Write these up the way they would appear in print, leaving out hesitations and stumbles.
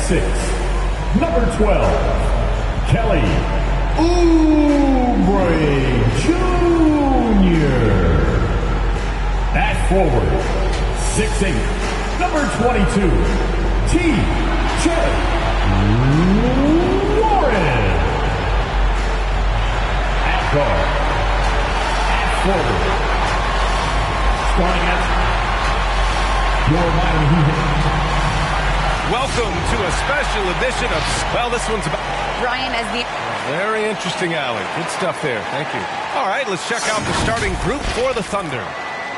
6, number 12, Kelly Oubre Jr. At forward, 6'8", number 22, T.J. Warren. At guard, at forward, starting at your Miami Heat. Welcome to a special edition of, well, this one's about Ryan as the... Very interesting, Allie. Good stuff there. Thank you. All right, let's check out the starting group for the Thunder.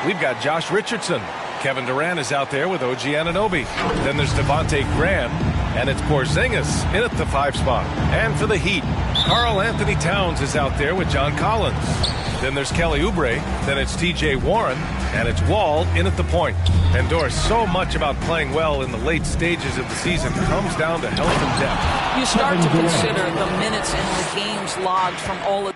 We've got Josh Richardson. Kevin Durant is out there with OG Anunoby. Then there's Devontae Graham, and it's Porzingis in at the 5 spot. And for the Heat, Karl Anthony Towns is out there with John Collins. Then there's Kelly Oubre. Then it's T.J. Warren, and it's Wall in at the point. And Doris, so much about playing well in the late stages of the season comes down to health and depth. You start to consider the minutes and the games logged from all of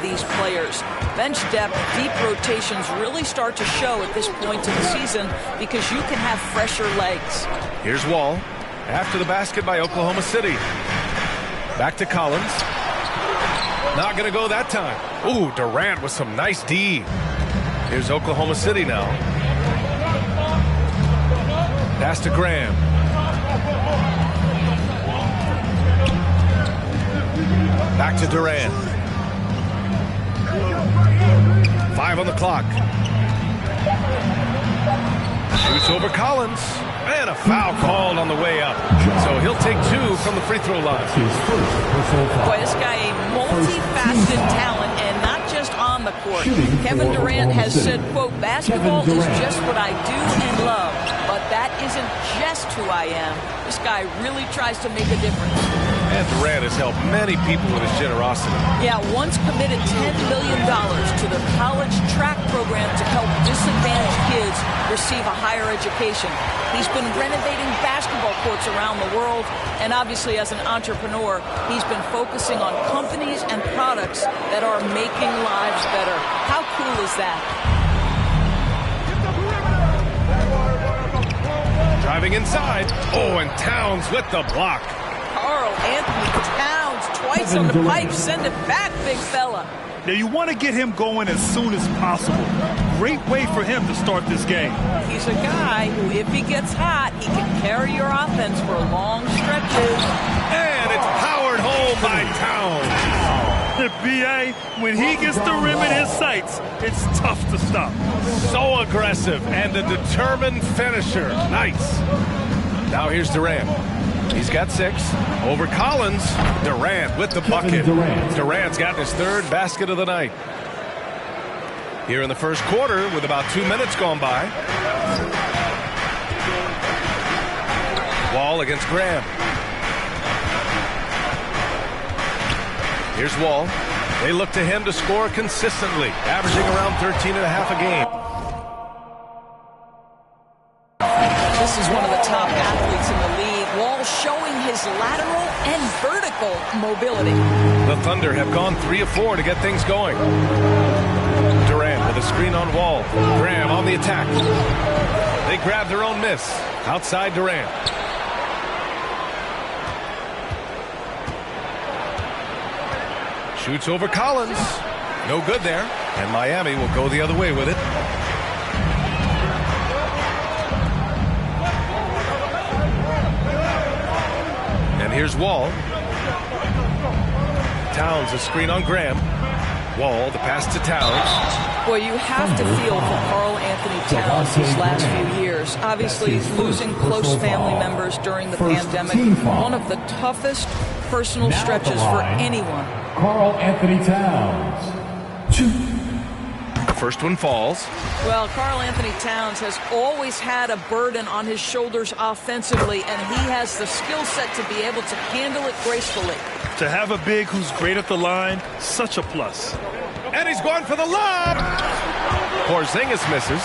these players. Bench depth, deep rotations really start to show at this point in the season because you can have fresher legs. Here's Wall after the basket by Oklahoma City. Back to Collins. Not going to go that time. Ooh, Durant with some nice D. Here's Oklahoma City now. Pass to Graham. Back to Durant. 5 on the clock. Shoots over Collins. And a foul called on the way up. So he'll take 2 from the free throw line. Boy, this guy a multifaceted talent, and not just on the court. Kevin Durant has said, quote, basketball is just what I do and love, but that isn't just who I am. This guy really tries to make a difference. And Durant has helped many people with his generosity. Yeah, once committed $10 million to the college track program to help disadvantaged kids receive a higher education. He's been renovating basketball courts around the world, and obviously as an entrepreneur, he's been focusing on companies and products that are making lives better. How cool is that? Driving inside. Oh, and Towns with the block. Karl Anthony Towns twice on the pipe. Send it back, big fella. Now, you want to get him going as soon as possible. Great way for him to start this game. He's a guy who, if he gets hot, he can carry your offense for long stretches. And it's powered home by Towns. The B.A., when he gets the rim in his sights, it's tough to stop. So aggressive and a determined finisher. Nice. Now here's Durant. He's got 6. Over Collins. Durant with the bucket. Durant's got his 3rd basket of the night. Here in the first quarter with about 2 minutes gone by. Wall against Graham. Here's Wall. They look to him to score consistently, averaging around 13.5 a game. This is one of the top athletes in the league. Wall showing his lateral and vertical mobility. The Thunder have gone 3 of 4 to get things going. Durant with a screen on Wall. Graham on the attack. They grab their own miss. Outside Durant. Shoots over Collins. No good there. And Miami will go the other way with it. And here's Wall. Towns a screen on Graham. Wall, the pass to Towns. Boy, you have to feel for Karl Anthony Towns these last few years. Obviously, losing close family members during the pandemic, one of the toughest personal stretches for anyone. Karl Anthony Towns. 2. The first one falls. Well, Karl Anthony Towns has always had a burden on his shoulders offensively, and he has the skill set to be able to handle it gracefully. To have a big who's great at the line, such a plus. And he's going for the lob. Porzingis misses.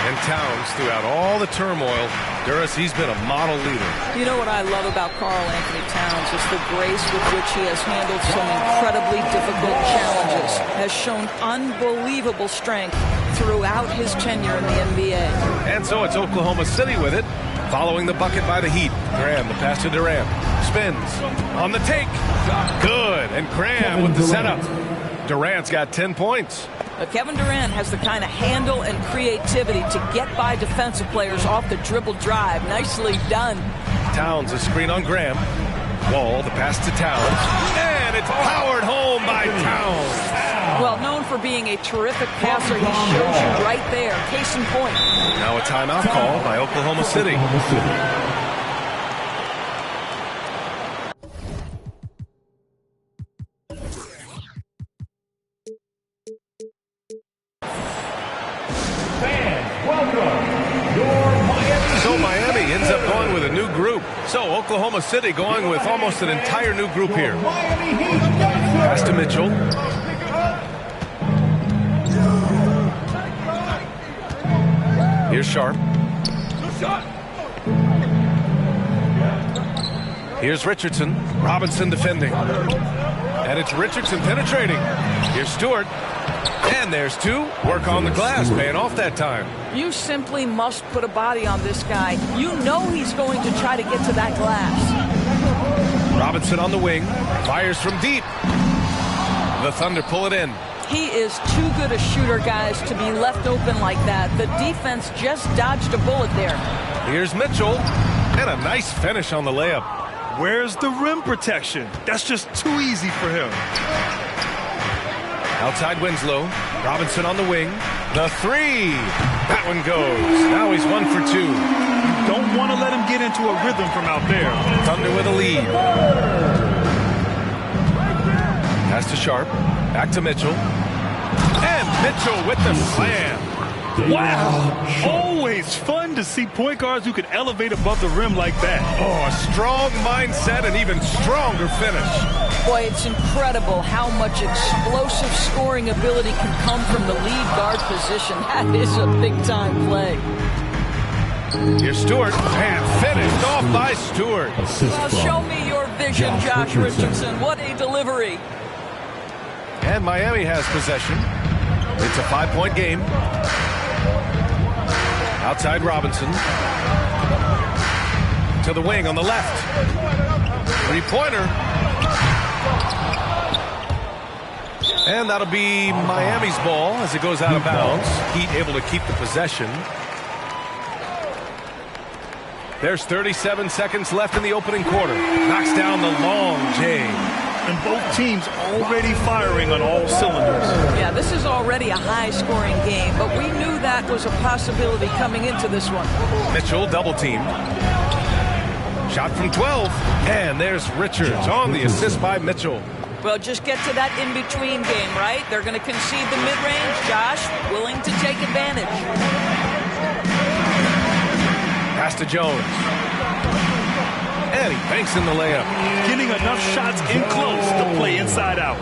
And Towns, throughout all the turmoil, Duras, he's been a model leader. You know what I love about Karl Anthony Towns is the grace with which he has handled some incredibly difficult challenges, has shown unbelievable strength throughout his tenure in the NBA. And so it's Oklahoma City with it, following the bucket by the Heat. Graham, the pass to Durant. Spins on the take. Good. And Graham with the setup. Durant's got 10 points. Kevin Durant has the kind of handle and creativity to get by defensive players off the dribble drive. Nicely done. Towns, a screen on Graham. Wall, the pass to Towns. And it's powered home by Towns. Well, known for being a terrific passer, he shows you right there. Case in point. Now a timeout call by Oklahoma City. So Miami ends up going with a new group. So Oklahoma City going with almost an entire new group here. Pass to Mitchell. Here's Sharp. Here's Richardson. Robinson defending. And it's Richardson penetrating. Here's Stewart. And there's 2. Work on the glass, paying off that time. You simply must put a body on this guy. You know he's going to try to get to that glass. Robinson on the wing. Fires from deep. The Thunder pull it in. He is too good a shooter, guys, to be left open like that. The defense just dodged a bullet there. Here's Mitchell. And a nice finish on the layup. Where's the rim protection? That's just too easy for him. Outside Winslow. Robinson on the wing. The 3. That one goes. Now he's 1 for 2. Don't want to let him get into a rhythm from out there. Thunder with a lead. Pass to Sharp. Back to Mitchell. And Mitchell with the slam. Wow. Always fun to see point guards who can elevate above the rim like that. Oh, a strong mindset and even stronger finish. Boy, it's incredible how much explosive scoring ability can come from the lead guard position. That is a big-time play. Here's Stewart, and finished off by Stewart. Show me your vision, Josh Richardson. What a delivery. And Miami has possession. It's a 5-point game. Outside Robinson. To the wing on the left. 3-pointer. And that'll be Miami's ball as it goes out of bounds. Heat able to keep the possession. There's 37 seconds left in the opening quarter. Knocks down the long J. And both teams already firing on all cylinders. Yeah, this is already a high-scoring game, but we knew that was a possibility coming into this one. Mitchell double team. Shot from 12. And there's Richards on the assist by Mitchell. Well, just get to that in-between game, right? They're going to concede the mid-range. Josh, willing to take advantage. Pass to Jones. And he banks in the layup. Getting enough shots in close to play inside out.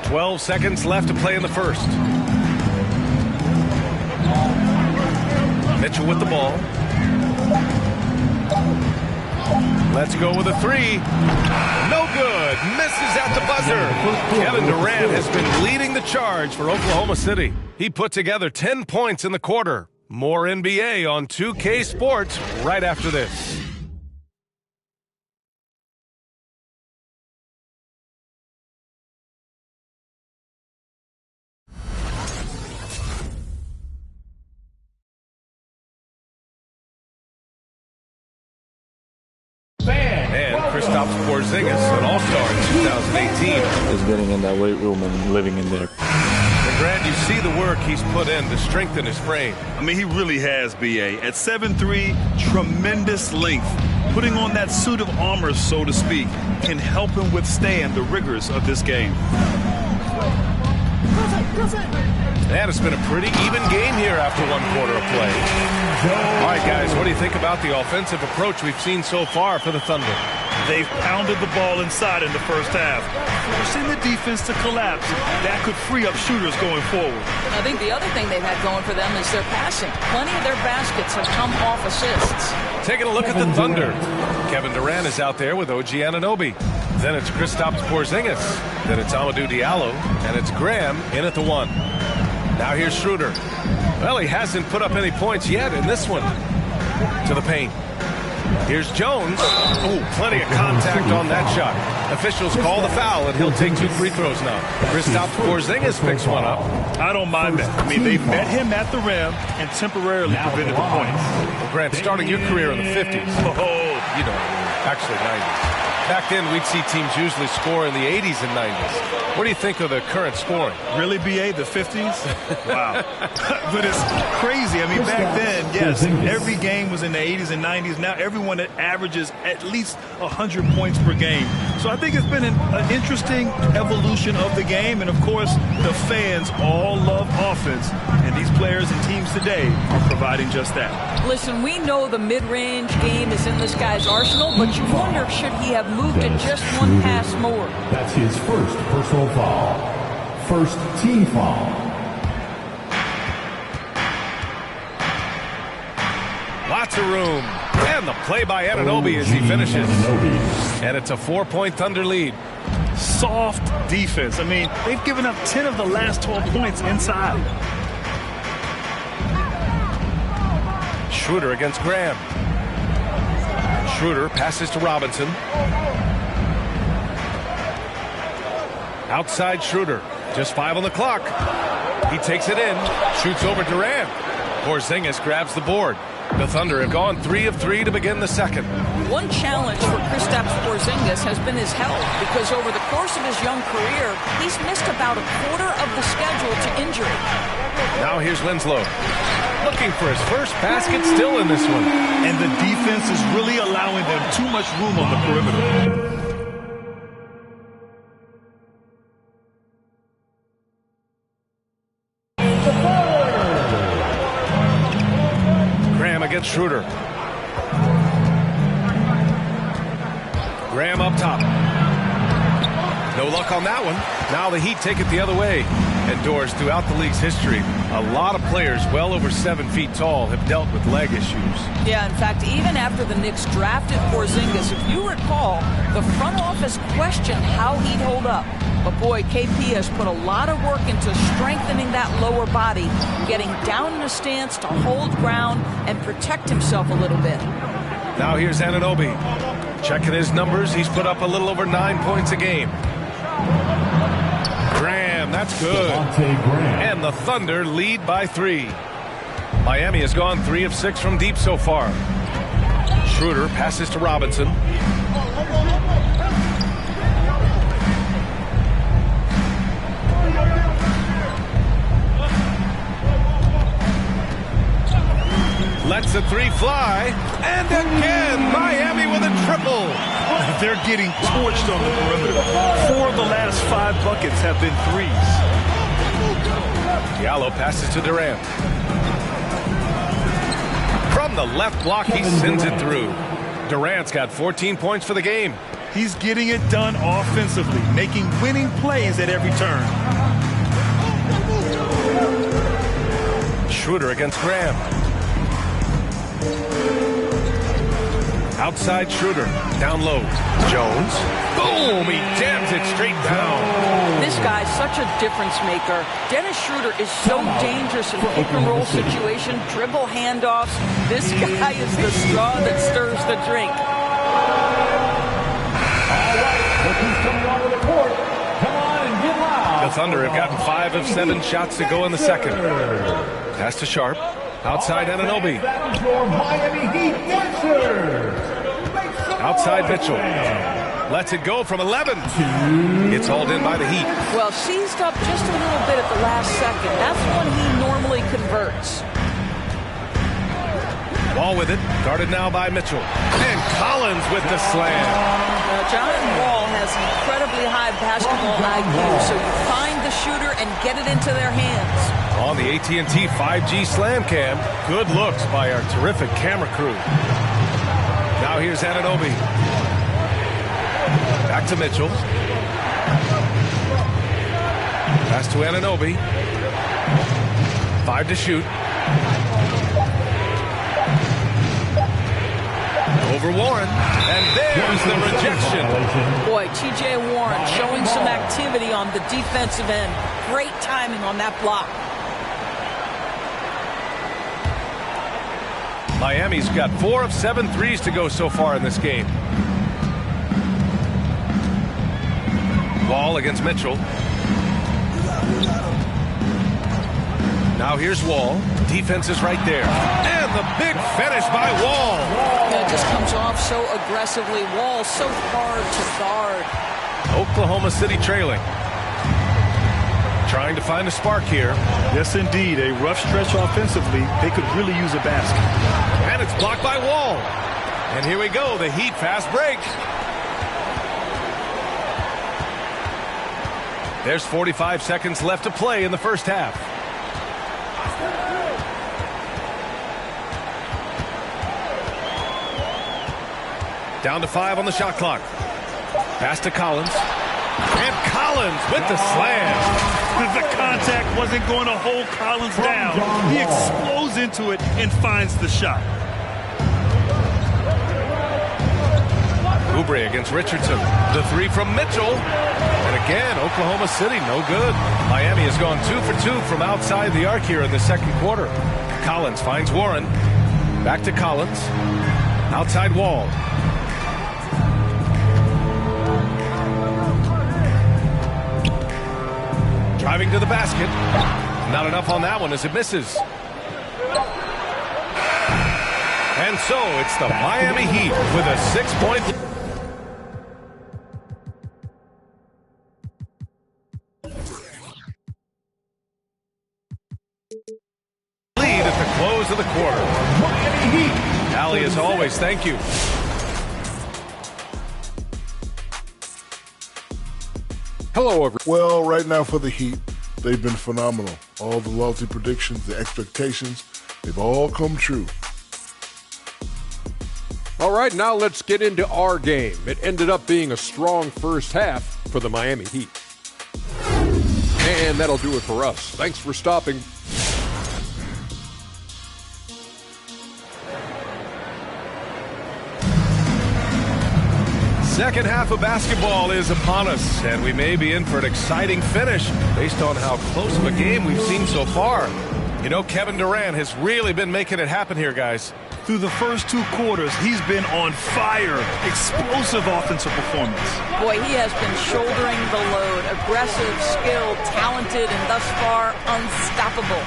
12 seconds left to play in the first. Mitchell with the ball. Let's go with a 3. No good. Misses at the buzzer. Kevin Durant has been leading the charge for Oklahoma City. He put together 10 points in the quarter. More NBA on 2K Sports right after this. Kristaps Porzingis, an all-star in 2018. Is getting in that weight room and living in there. And Grant, you see the work he's put in to strengthen his frame. I mean, he really has, B.A. At 7'3", tremendous length. Putting on that suit of armor, so to speak, can help him withstand the rigors of this game. And it's been a pretty even game here after one quarter of play. All right, guys, what do you think about the offensive approach we've seen so far for the Thunder? They've pounded the ball inside in the first half, forcing the defense to collapse. That could free up shooters going forward. I think the other thing they've had going for them is their passing. Plenty of their baskets have come off assists. Taking a look at the Thunder. Kevin Durant is out there with OG Anunoby. Then it's Kristaps Porzingis. Then it's Amadou Diallo. And it's Graham in at the 1. Now here's Schroeder. Well, he hasn't put up any points yet in this one. To the paint. Here's Jones. Oh, plenty of contact on that shot. Officials call the foul, and he'll take 2 free throws now. Kristaps Porzingis picks one up. I don't mind that. I mean, they met him at the rim and temporarily prevented the points. Well, Grant, starting your career in the 50s. Oh, You know, actually 90s. Back then, we'd see teams usually score in the 80s and 90s. What do you think of the current scoring? really, B.A., the 50s? Wow. But it's crazy. I mean, back then, yes, every game was in the 80s and 90s. Now everyone averages at least 100 points per game. So I think it's been an interesting evolution of the game. And, of course, the fans all love offense. And these players and teams today are providing just that. Listen, we know the mid-range game is in this guy's arsenal, but you wonder, should he have moved it just one pass more? That's his first personal foul. First team foul. Lots of room. And the play by Anunoby as he finishes. And it's a 4-point Thunder lead. Soft defense. I mean, they've given up 10 of the last 12 points inside. Schroeder against Graham. Schroeder passes to Robinson. Outside Schroeder. Just 5 on the clock. He takes it in. Shoots over Durant. Porzingis grabs the board. The Thunder have gone 3 of 3 to begin the second. One challenge for Kristaps Porzingis has been his health, because over the course of his young career, he's missed about a quarter of the schedule to injury. Now here's Winslow. Looking for his first basket, still in this one. And the defense is really allowing them too much room on the perimeter. Graham against Schroeder. Graham up top. No luck on that one. Now the Heat take it the other way. And Doors, throughout the league's history, a lot of players well over 7 feet tall have dealt with leg issues. Yeah, in fact, even after the Knicks drafted Porzingis, if you recall, the front office questioned how he'd hold up. But boy, KP has put a lot of work into strengthening that lower body, getting down in a stance to hold ground and protect himself a little bit. Now here's Anunoby. Checking his numbers, he's put up a little over 9 points a game. Graham, that's good. And the Thunder lead by 3. Miami has gone 3 of 6 from deep so far. Schroeder passes to Robinson. Lets the 3 fly. And again, Miami with a triple. They're getting torched on the perimeter. 4 of the last 5 buckets have been threes. Diallo passes to Durant. From the left block, he sends it through. Durant's got 14 points for the game. He's getting it done offensively, making winning plays at every turn. Schroeder against Graham. Outside Schroeder. Down low. Jones. Boom! He jams it straight down. This guy's such a difference maker. Dennis Schroeder is so dangerous in pick-and-roll situation, dribble handoffs. This guy is the straw that stirs the drink. The Thunder have gotten 5 of 7 shots to go in the second. Pass to Sharp. Outside Anunoby. Outside Mitchell. Lets it go from 11. It's hauled in by the Heat. Well, seized up just a little bit at the last second. That's when he normally converts. Wall with it. Guarded now by Mitchell. And Collins with the slam. John Wall has an incredibly high basketball IQ, so you find the shooter and get it into their hands. On the AT&T 5G Slam Cam, good looks by our terrific camera crew. Now here's Anunoby. Back to Mitchell. Pass to Anunoby. 5 to shoot. Over Warren, and there's the rejection. Boy, T.J. Warren showing some activity on the defensive end. Great timing on that block. Miami's got 4 of 7 threes to go so far in this game. Wall against Mitchell. Now here's Wall. Defense is right there. And the big finish by Wall. Yeah, it just comes off so aggressively. Wall so hard to guard. Oklahoma City trailing. Trying to find a spark here. Yes, indeed. A rough stretch offensively. They could really use a basket. And it's blocked by Wall. And here we go. The Heat fast break. There's 45 seconds left to play in the first half. Down to 5 on the shot clock. Pass to Collins. And Collins with the slam. The contact wasn't going to hold Collins down. He explodes into it and finds the shot. Oubre against Richardson. The 3 from Mitchell. And again, Oklahoma City, no good. Miami has gone 2 for 2 from outside the arc here in the second quarter. Collins finds Warren. Back to Collins. Outside Wall. Driving to the basket. Not enough on that one as it misses. And so it's the Miami Heat with a 6-point lead at the close of the quarter. Miami Heat. Allie, as always, thank you. Hello, everyone. Well, right now for the Heat, they've been phenomenal. All the loyalty predictions, the expectations, they've all come true. All right, now let's get into our game. It ended up being a strong first half for the Miami Heat. And that'll do it for us. Thanks for stopping. Second half of basketball is upon us, and we may be in for an exciting finish based on how close of a game we've seen so far. You know, Kevin Durant has really been making it happen here, guys. Through the first 2 quarters, he's been on fire. Explosive offensive performance. Boy, he has been shouldering the load. Aggressive, skilled, talented, and thus far unstoppable.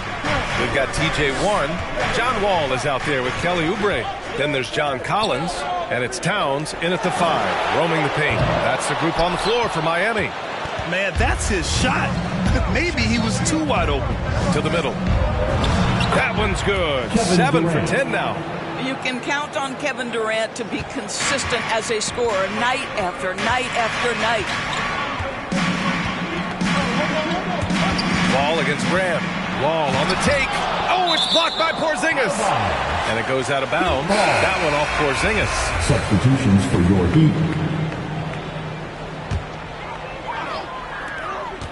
We've got T.J. Warren. John Wall is out there with Kelly Oubre. Then there's John Collins, and it's Towns in at the 5, roaming the paint. That's the group on the floor for Miami. Man, that's his shot. Maybe he was too wide open. To the middle. That one's good. 7 for 10 now. You can count on Kevin Durant to be consistent as a scorer night after night after night. Wall against Graham. Wall on the take. Oh, it's blocked by Porzingis. And it goes out of bounds. That one off Porzingis. Substitutions for your Heat.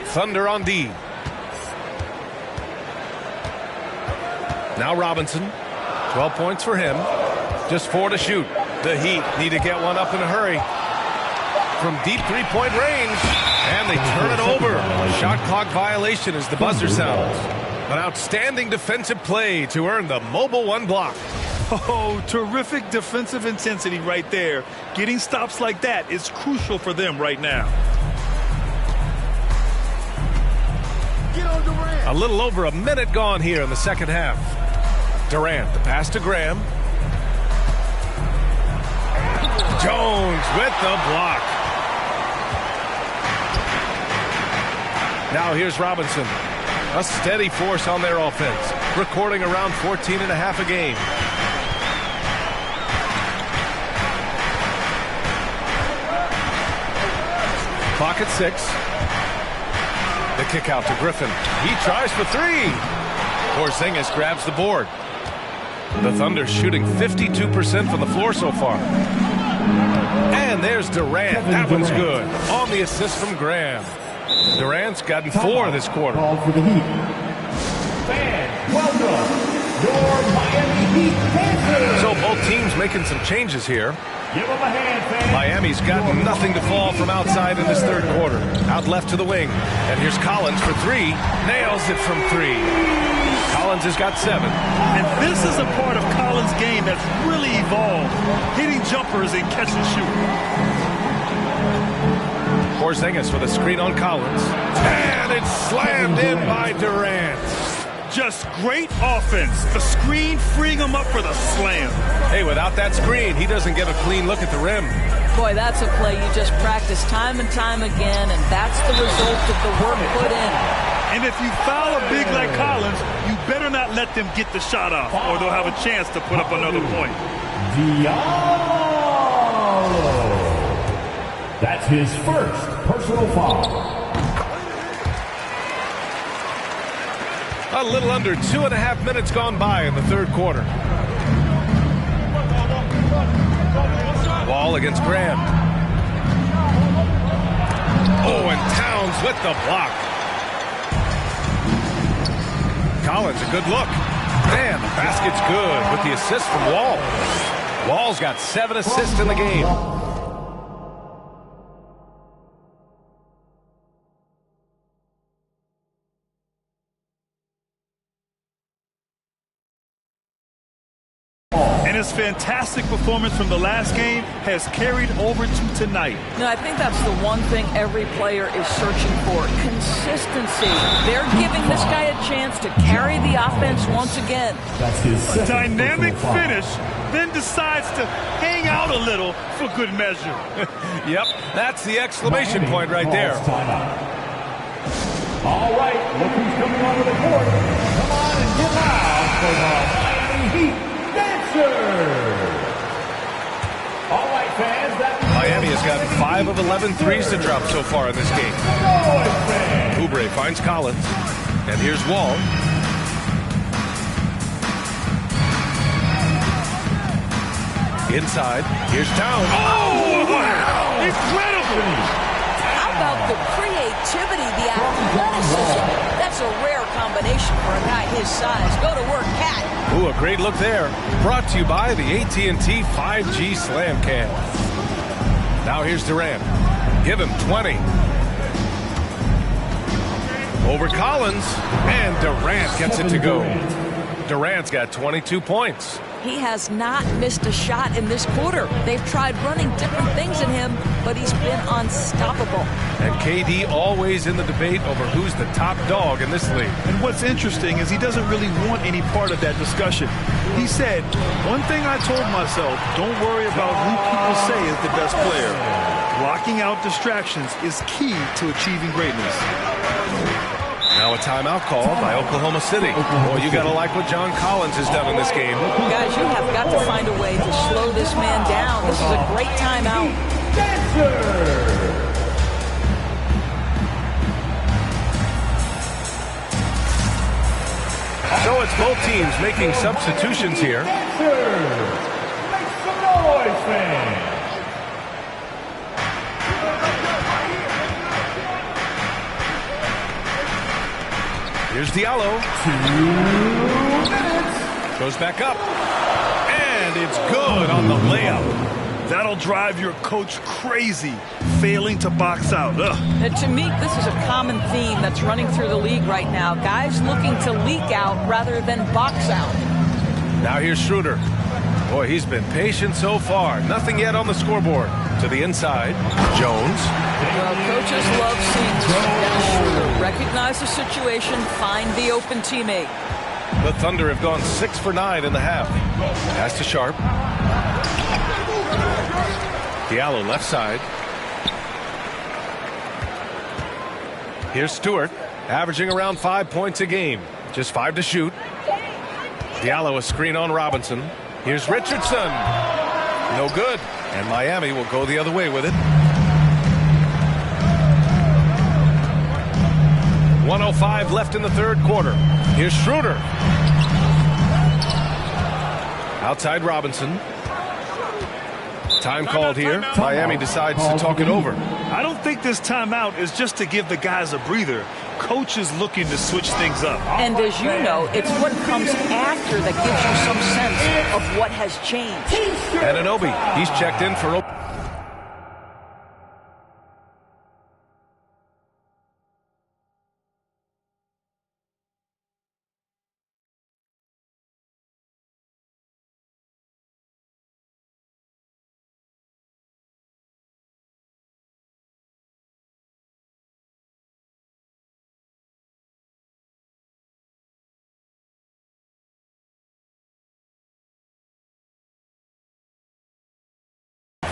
Thunder on D. Now Robinson. 12 points for him. Just 4 to shoot. The Heat need to get one up in a hurry. From deep three-point range. And they turn it over. Shot clock violation as the buzzer sounds. An outstanding defensive play to earn the Mobile 1 block. Oh, terrific defensive intensity right there. Getting stops like that is crucial for them right now. A little over a minute gone here in the second half. Durant, the pass to Graham. Jones with the block. Now here's Robinson. A steady force on their offense, recording around 14.5 a game. Clock at 6. The kick out to Griffin. He tries for 3. Porzingis grabs the board. The Thunder shooting 52% from the floor so far. And there's Durant. That one's good. On the assist from Graham. Durant's gotten 4 this quarter. Called for the Heat. Fans, welcome your Miami Heat Panthers. So both teams making some changes here. Give them a hand, fans. Miami's got nothing to fall from outside in this third quarter. Out left to the wing. And here's Collins for 3. Nails it from 3. Collins has got 7. And this is a part of Collins' game that's really evolved. Hitting jumpers and catch and shoot. Porzingis with a screen on Collins. And it's slammed in by Durant. Just great offense. The screen freeing him up for the slam. Hey, without that screen, he doesn't get a clean look at the rim. Boy, that's a play you just practice time and time again, and that's the result of the work put in. And if you foul a big like Collins, you better not let them get the shot off, or they'll have a chance to put up another point. Diallo. That's his first personal foul. A little under 2.5 minutes gone by in the third quarter. Wall against Graham. Oh, and Towns with the block. Collins, a good look. Man, the basket's good with the assist from Wall. Wall's got 7 assists in the game. And his fantastic performance from the last game has carried over to tonight. No, I think that's the one thing every player is searching for. Consistency. They're giving this guy a chance to carry the offense once again. That's his A second dynamic personal foul. finish, then decides to hang out a little for good measure. Yep, that's the exclamation point right there. Timeout. All right, look who's coming onto the court. Come on and get loud for the Miami Heat Dancers. All right, fans. Miami has gotten 5 of 11 threes to drop so far in this game. Oubre finds Collins. And here's Wall. Inside. Here's Towns. Oh, wow! Incredible! How about the creativity, the athleticism? That's a rare combination for a guy his size. Go to work, Cat. Ooh, a great look there. Brought to you by the AT&T 5G Slam Cam. Now here's Durant. Give him 20. Over Collins. And Durant gets it to go. Durant's got 22 points. He has not missed a shot in this quarter. They've tried running different things at him, but he's been unstoppable. And KD always in the debate over who's the top dog in this league. And what's interesting is he doesn't really want any part of that discussion. He said, one thing I told myself, don't worry about who people say is the best player. Blocking out distractions is key to achieving greatness. Now a timeout called by Oklahoma City. Boy, you got to like what John Collins has done in this game. Guys, you have got to find a way to slow this man down. This is a great timeout. So it's both teams making substitutions here. Make some noise, fans. Here's Diallo. 2 minutes. Goes back up. And it's good on the layup. That'll drive your coach crazy, failing to box out. Ugh. And to me, this is a common theme that's running through the league right now. Guys looking to leak out rather than box out. Now here's Schroeder. Boy, he's been patient so far. Nothing yet on the scoreboard. To the inside. Jones. Well, coaches love seeing Dennis Schroeder recognize the situation, find the open teammate. The Thunder have gone 6 for 9 in the half. Pass to Sharp. Diallo left side. Here's Stewart. averaging around 5 points a game. Just 5 to shoot. Diallo a screen on Robinson. Here's Richardson. No good. And Miami will go the other way with it. 1:05 left in the third quarter. Here's Schroeder. Outside Robinson. Time called here. Miami decides to talk it over. I don't think this timeout is just to give the guys a breather. Coach is looking to switch things up. And as you know, it's what comes after that gives you some sense of what has changed. Anunoby, he's checked in for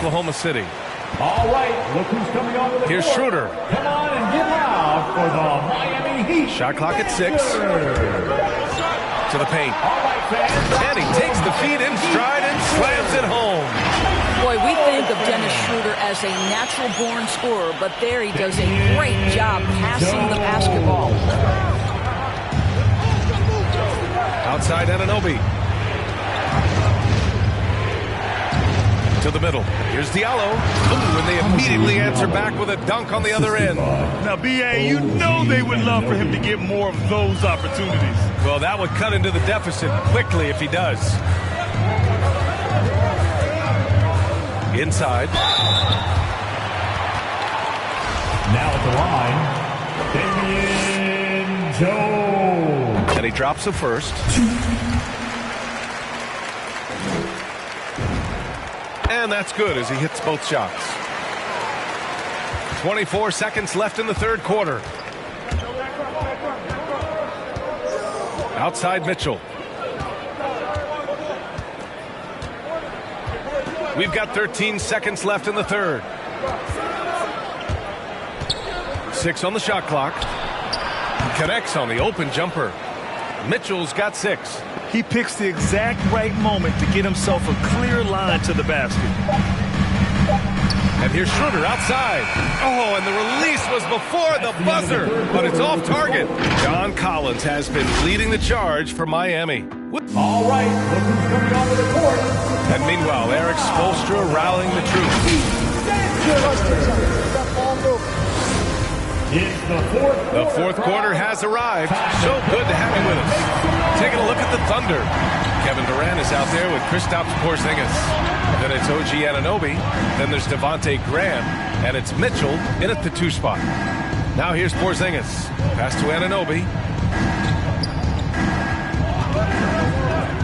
Oklahoma City. All right, look who's coming over the Here's court. Schroeder. Come on and get loud for the Miami Heat. Shot clock at 6. To the paint. All right, fans. And he takes the feed in stride and slams it home. Boy, we think of Dennis Schroeder as a natural-born scorer, but there he does a great job passing the basketball. Outside Anunoby. To the middle. Here's Diallo. Ooh, and they immediately answer back with a dunk on the other end. Now, B.A., you know they would love for him to get more of those opportunities. Well, that would cut into the deficit quickly if he does. Inside. Now at the line, Damian Jones. And he drops the first. And that's good as he hits both shots. 24 seconds left in the third quarter. Outside Mitchell. We've got 13 seconds left in the third. 6 on the shot clock. Connects on the open jumper. Mitchell's got 6. He picks the exact right moment to get himself a clear line to the basket. And here's Schroeder outside. Oh, and the release was before the buzzer, but it's off target. John Collins has been leading the charge for Miami. All right, look who's coming onto the court. And meanwhile, Eric Spoelstra rallying the troops. It's the fourth quarter. The fourth quarter has arrived. So good to have you with us. Taking a look at the Thunder. Kevin Durant is out there with Kristaps Porzingis. Then it's OG Anunoby. Then there's Devontae Graham. And it's Mitchell in at the 2 spot. Now here's Porzingis. Pass to Anunoby.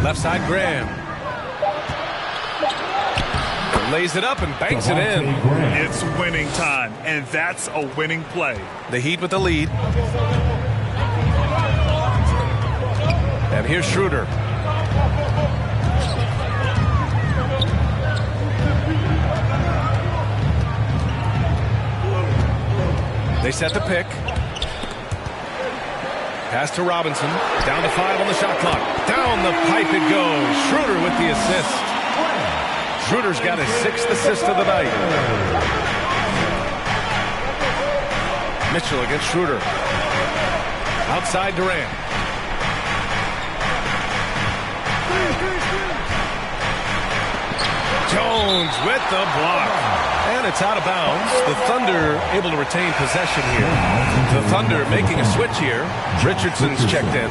Left side Graham. Lays it up and banks it in. It's winning time, and that's a winning play. The Heat with the lead. And here's Schroeder. They set the pick. Pass to Robinson. Down to 5 on the shot clock. Down the pipe it goes. Schroeder with the assist. Schroeder's got his 6th assist of the night. Mitchell against Schroeder. Outside Durant. Jones with the block. And it's out of bounds. The Thunder able to retain possession here. The Thunder making a switch here. Richardson's checked in.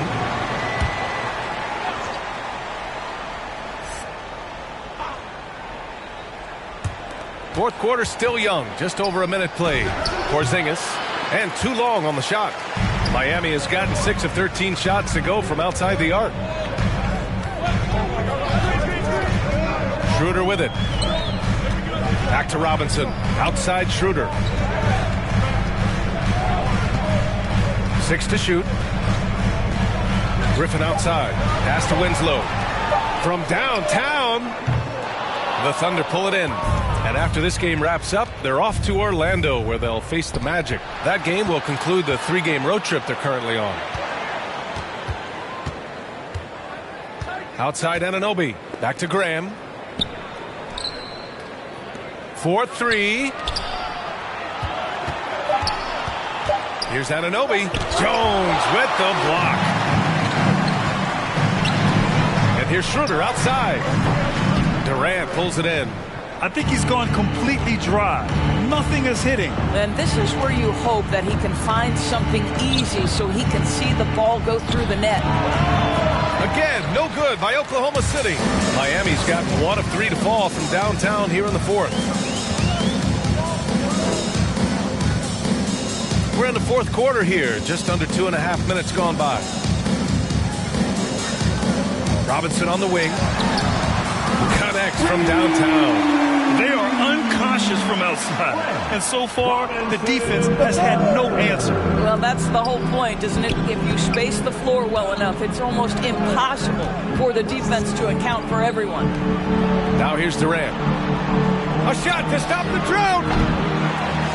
Fourth quarter still young. Just over a minute played. Porzingis. And too long on the shot. Miami has gotten 6 of 13 shots to go from outside the arc. Schroeder with it. Back to Robinson. Outside Schroeder. 6 to shoot. Griffin outside. Pass to Winslow. From downtown. The Thunder pull it in. And after this game wraps up, they're off to Orlando, where they'll face the Magic. That game will conclude the 3-game road trip they're currently on. Outside Anunoby. Back to Graham. 4-3. Here's Anunoby. Jones with the block. And here's Schroeder outside. Durant pulls it in. I think he's gone completely dry. Nothing is hitting. And this is where you hope that he can find something easy so he can see the ball go through the net. Again, no good by Oklahoma City. Miami's got 1 of 3 to fall from downtown here in the 4th. We're in the 4th quarter here, just under 2.5 minutes gone by. Robinson on the wing. Connects from downtown. They are unconscious from outside. And so far, the defense has had no answer. Well, that's the whole point, isn't it? If you space the floor well enough, it's almost impossible for the defense to account for everyone. Now here's Durant. A shot to stop the drought.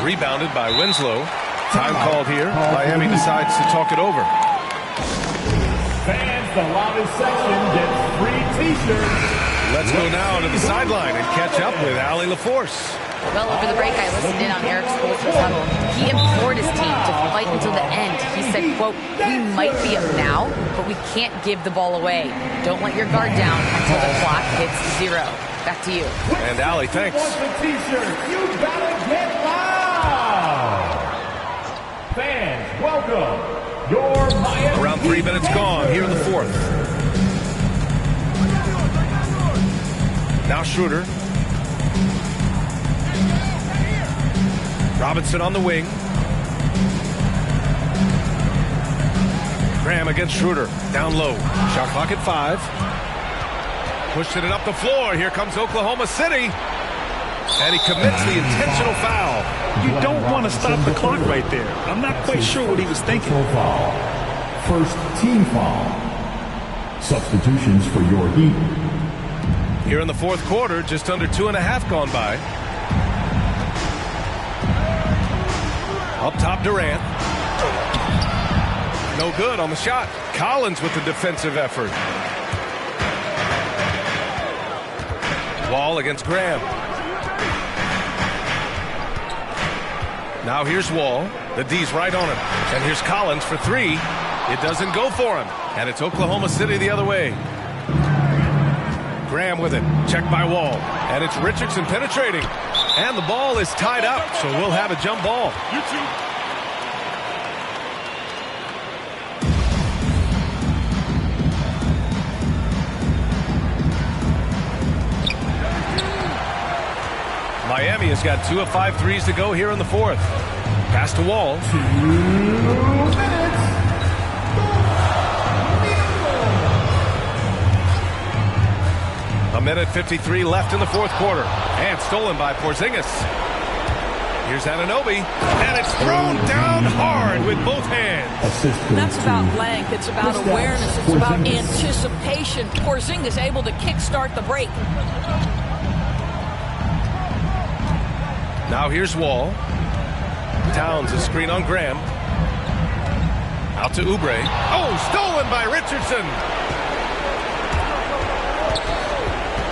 Rebounded by Winslow. Time called here. Miami decides to talk it over. Fans, the loudest section gets free T-shirts. Let's go now to the sideline and catch up with Allie LaForce. Well, over the break, I listened in on Eric Spoelstra's huddle. He implored his team to fight until the end. He said, quote, "We might be up now, but we can't give the ball away. Don't let your guard down until the clock hits 0. Back to you." And Allie, thanks. Want the T-shirt? You gotta get loud. Fans, welcome your Miami. Around 3 minutes gone here in the 4th. Now Schroeder. Robinson on the wing. Graham against Schroeder. Down low. Shot clock at 5. Pushing it up the floor. Here comes Oklahoma City. And he commits the intentional foul. You don't want to stop the clock right there. I'm not quite sure what he was thinking. Foul. First team foul. Substitutions for your Heat. Here in the 4th quarter, just under 2.5 gone by. Up top, Durant. No good on the shot. Collins with the defensive effort. Wall against Graham. Now here's Wall. The D's right on him. And here's Collins for 3. It doesn't go for him. And it's Oklahoma City the other way. Graham with it. Checked by Wall. And it's Richardson penetrating. And the ball is tied up, so we'll have a jump ball. Miami has got 2 of 5 threes to go here in the 4th. Pass to Wall. 2 minutes. A minute 53 left in the 4th quarter. And stolen by Porzingis. Here's Anunoby. And it's thrown down hard with both hands. That's about length. It's about awareness. It's about anticipation. Porzingis able to kickstart the break. Now here's Wall. Towns a screen on Graham. Out to Oubre. Oh, stolen by Richardson.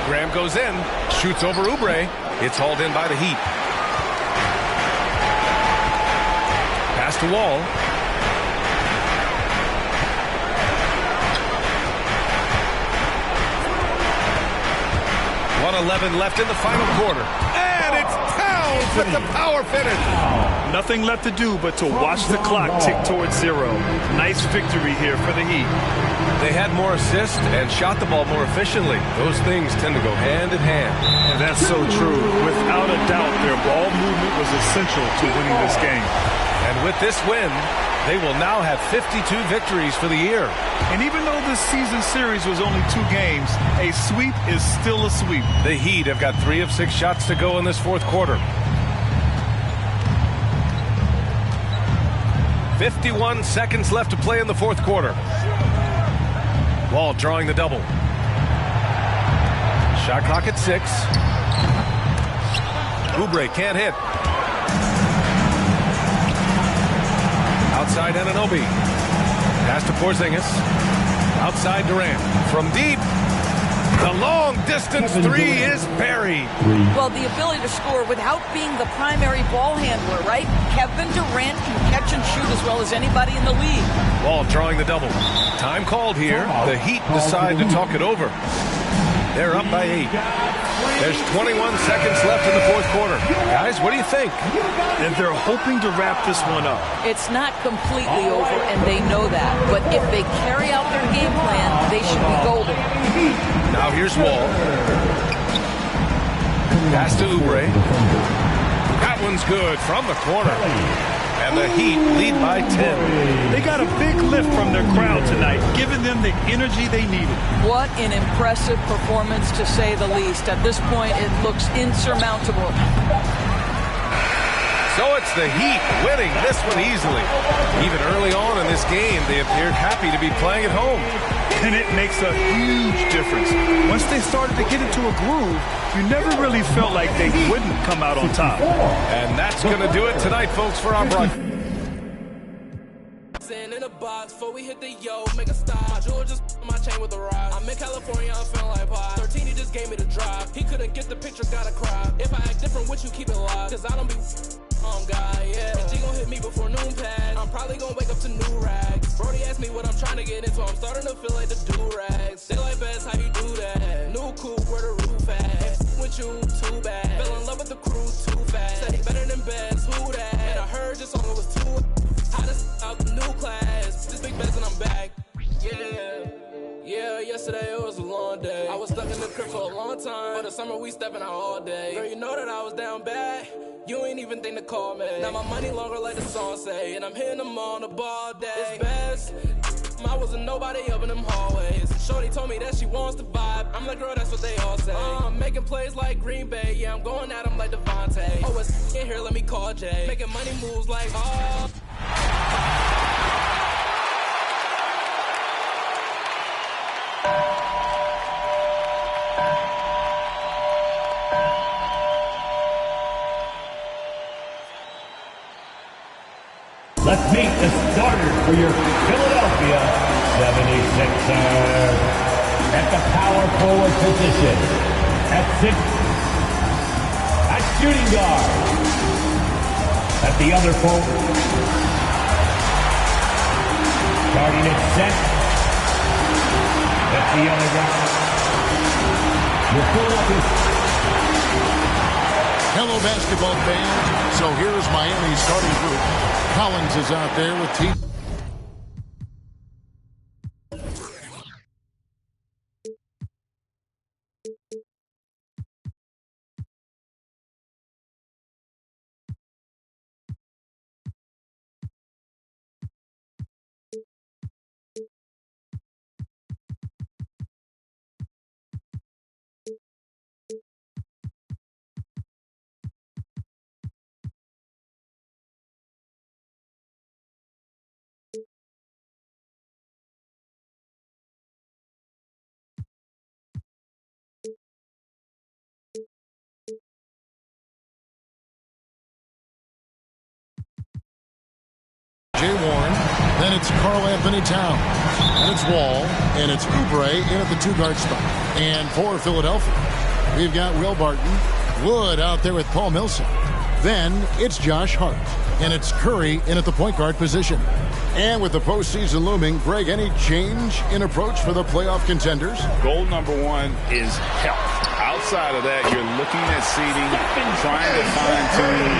Graham goes in. Shoots over Oubre. It's hauled in by the Heat. Pass to Wall. .111 left in the final quarter. And it's Towns with the power finish. Nothing left to do but to watch the clock tick towards 0. Nice victory here for the Heat. They had more assists and shot the ball more efficiently. Those things tend to go hand in hand. And that's so true. Without a doubt, their ball movement was essential to winning this game. And with this win, they will now have 52 victories for the year. And even though this season series was only 2 games, a sweep is still a sweep. The Heat have got 3 of 6 shots to go in this 4th quarter. 51 seconds left to play in the 4th quarter. Wall drawing the double. Shot clock at 6. Oubre can't hit. Outside Anunoby. Pass to Porzingis. Outside Durant. From deep. The long-distance three is buried. Well, the ability to score without being the primary ball handler, right? Kevin Durant can catch and shoot as well as anybody in the league. Ball drawing the double. Time called here. The Heat decide to talk it over. They're up by 8. There's 21 seconds left in the fourth quarter. Guys, what do you think? And they're hoping to wrap this one up. It's not completely over, and they know that. But if they carry out their game plan, they should be golden. Now here's Wall. Pass to Oubre. That one's good from the corner. And the Heat lead by 10. They got a big lift from their crowd tonight, giving them the energy they needed. What an impressive performance, to say the least. At this point, it looks insurmountable. So it's the Heat winning this one easily. Even early on in this game, they appeared happy to be playing at home. And it makes a huge difference. Once they started to get into a groove, you never really felt like they wouldn't come out on top. And that's going to do it tonight, folks, for our broadcast. In a box before we hit the yo, make a stop. My jewel just my chain with the rock. I'm in California, I'm feeling like pie. 13, he just gave me the drop. He couldn't get the picture, gotta cry. If I act different, would you keep it locked? Cause I don't be guy, yeah. And she gon' hit me before noon pass. I'm probably gon' wake up to new rags. Brody asked me what I'm trying to get into. I'm starting to feel like the do-rags. They like best, how you do that? New coupe, where the roof at? With you, too bad. Fell in love with the crew, too fast. Said he better than best, who that? And I heard your song, it was too hottest out the new class. This big best and I'm back. Yeah, yesterday it was a long day. I was stuck in the crib for a long time. For the summer we stepping out all day. Girl, you know that I was down bad. You ain't even think to call me. Now my money longer like the song say. And I'm hitting them on the ball day. It's best. I wasn't nobody up in them hallways. Shorty told me that she wants to vibe. I'm like, girl, that's what they all say. I'm making plays like Green Bay. Yeah, I'm going at them like Devontae. Oh, it's in here, let me call Jay. Making money moves like, oh. Let's meet the starters for your Philadelphia 76ers. At the power forward position, at 6, at shooting guard, at the other forward, starting at center, at the other guy, your Philadelphia. Hello, basketball fans. So here's Miami's starting group. Collins is out there with T. Warren, then it's Karl Anthony Towns, and it's Wall, and it's Oubre in at the two-guard spot. And for Philadelphia, we've got Will Barton, Wood out there with Paul Millsap. Then it's Josh Hart, and it's Curry in at the point guard position. And with the postseason looming, Greg, any change in approach for the playoff contenders? Goal number one is health. Outside of that, you're looking at seeding, trying to fine-tune,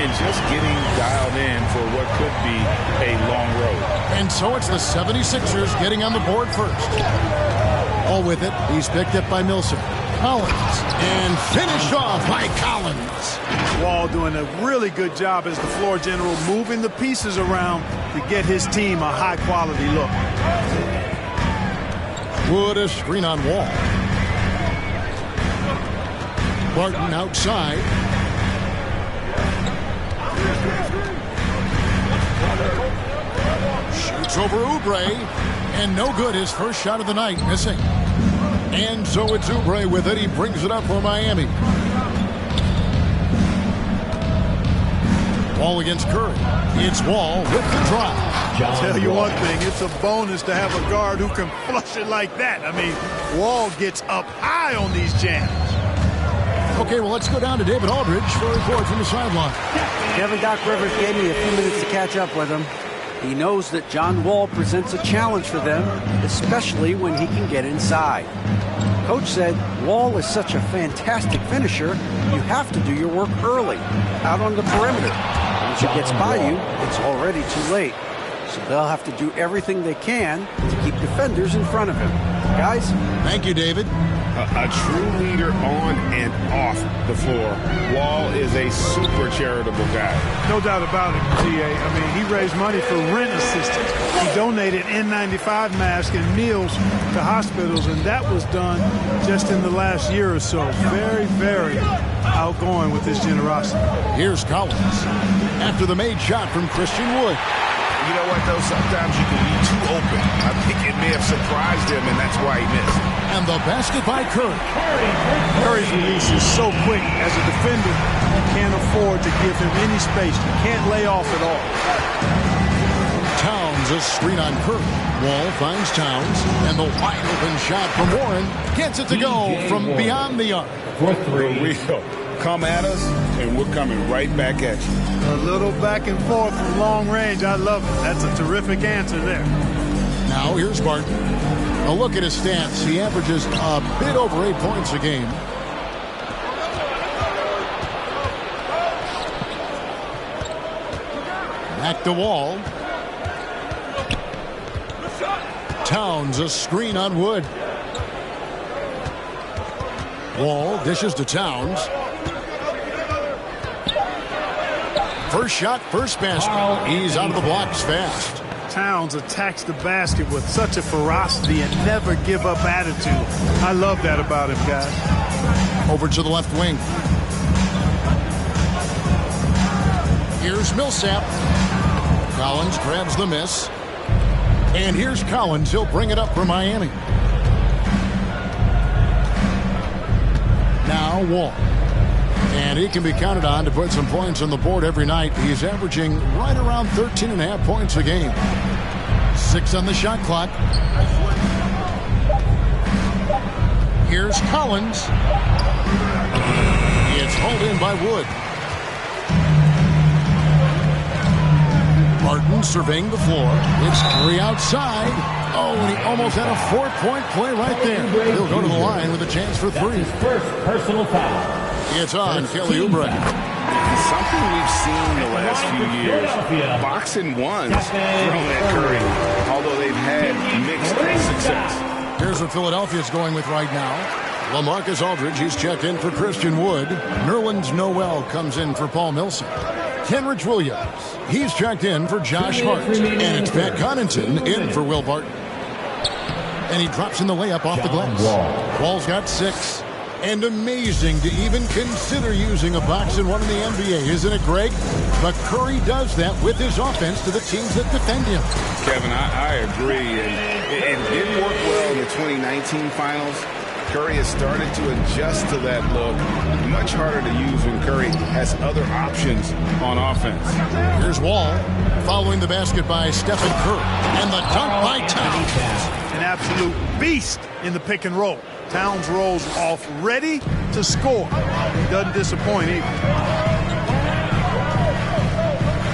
and just getting dialed in for what could be a long road. And so it's the 76ers getting on the board first. All with it, he's picked up by Millsap. Collins, and finished off by Collins. Wall doing a really good job as the floor general, moving the pieces around to get his team a high-quality look. Wood a screen on Wall. Barton outside. Shoots over Oubre, and no good. His first shot of the night, missing. And so it's Oubre with it. He brings it up for Miami. Wall against Curry. It's Wall with the drive. I'll tell you one thing, it's a bonus to have a guard who can flush it like that. I mean, Wall gets up high on these jams. Okay, well, let's go down to David Aldridge for a report from the sideline. Kevin, Doc Rivers gave me a few minutes to catch up with him. He knows that John Wall presents a challenge for them, especially when he can get inside. Coach said Wall is such a fantastic finisher, you have to do your work early, out on the perimeter. Once he gets by you, it's already too late. So they'll have to do everything they can to keep defenders in front of him. Guys? Thank you, David. A true leader on and off the floor. Wall is a super charitable guy. No doubt about it, G.A. I mean, he raised money for rent assistance. He donated N95 masks and meals to hospitals, and that was done just in the last year or so. Very, very outgoing with his generosity. Here's Collins after the made shot from Christian Wood. You know what, though? Sometimes you can be too open. I think it may have surprised him, and that's why he missed. And the basket by Curry. Curry's release is so quick. As a defender, you can't afford to give him any space. You can't lay off at all. Towns a screen on Curry. Wall finds Towns, and the wide open shot from Warren gets it to go from beyond the arc. For three. Come at us, and we're coming right back at you. A little back and forth from long range. I love it. That's a terrific answer there. Now here's Barton. A look at his stats. He averages a bit over 8 points a game. Back to Wall. Towns a screen on Wood. Wall dishes to Towns. First shot, first basket. He's out of the blocks fast. Towns attacks the basket with such a ferocity and never give up attitude. I love that about him, guys. Over to the left wing. Here's Millsap. Collins grabs the miss. And here's Collins. He'll bring it up for Miami. Now Wall. And he can be counted on to put some points on the board every night. He's averaging right around 13.5 points a game. 6 on the shot clock. Here's Collins. It's hauled in by Wood. Barton surveying the floor. It's Curry outside. Oh, and he almost had a 4-point play right there. He'll go to the line with a chance for 3. His first personal foul. It's on Kelly Oubre. Something we've seen the last few years. Boxing ones thrown at Curry, although they've had mixed success. Here's what Philadelphia's going with right now. LaMarcus Aldridge, he's checked in for Christian Wood. Nerlens Noel comes in for Paul Millsap. Kenrich Williams, he's checked in for Josh Hart. And it's Pat Connaughton in for Will Barton. And he drops in the layup off the glass. Wall's got 6. And amazing to even consider using a box and one in the NBA, isn't it, Greg? But Curry does that with his offense to the teams that defend him. Kevin, I agree. And it didn't work well in the 2019 finals. Curry has started to adjust to that look. Much harder to use when Curry has other options on offense. Here's Wall following the basket by Stephen Curry. And the dunk by Towns. An absolute beast in the pick and roll. Towns rolls off ready to score. He doesn't disappoint either.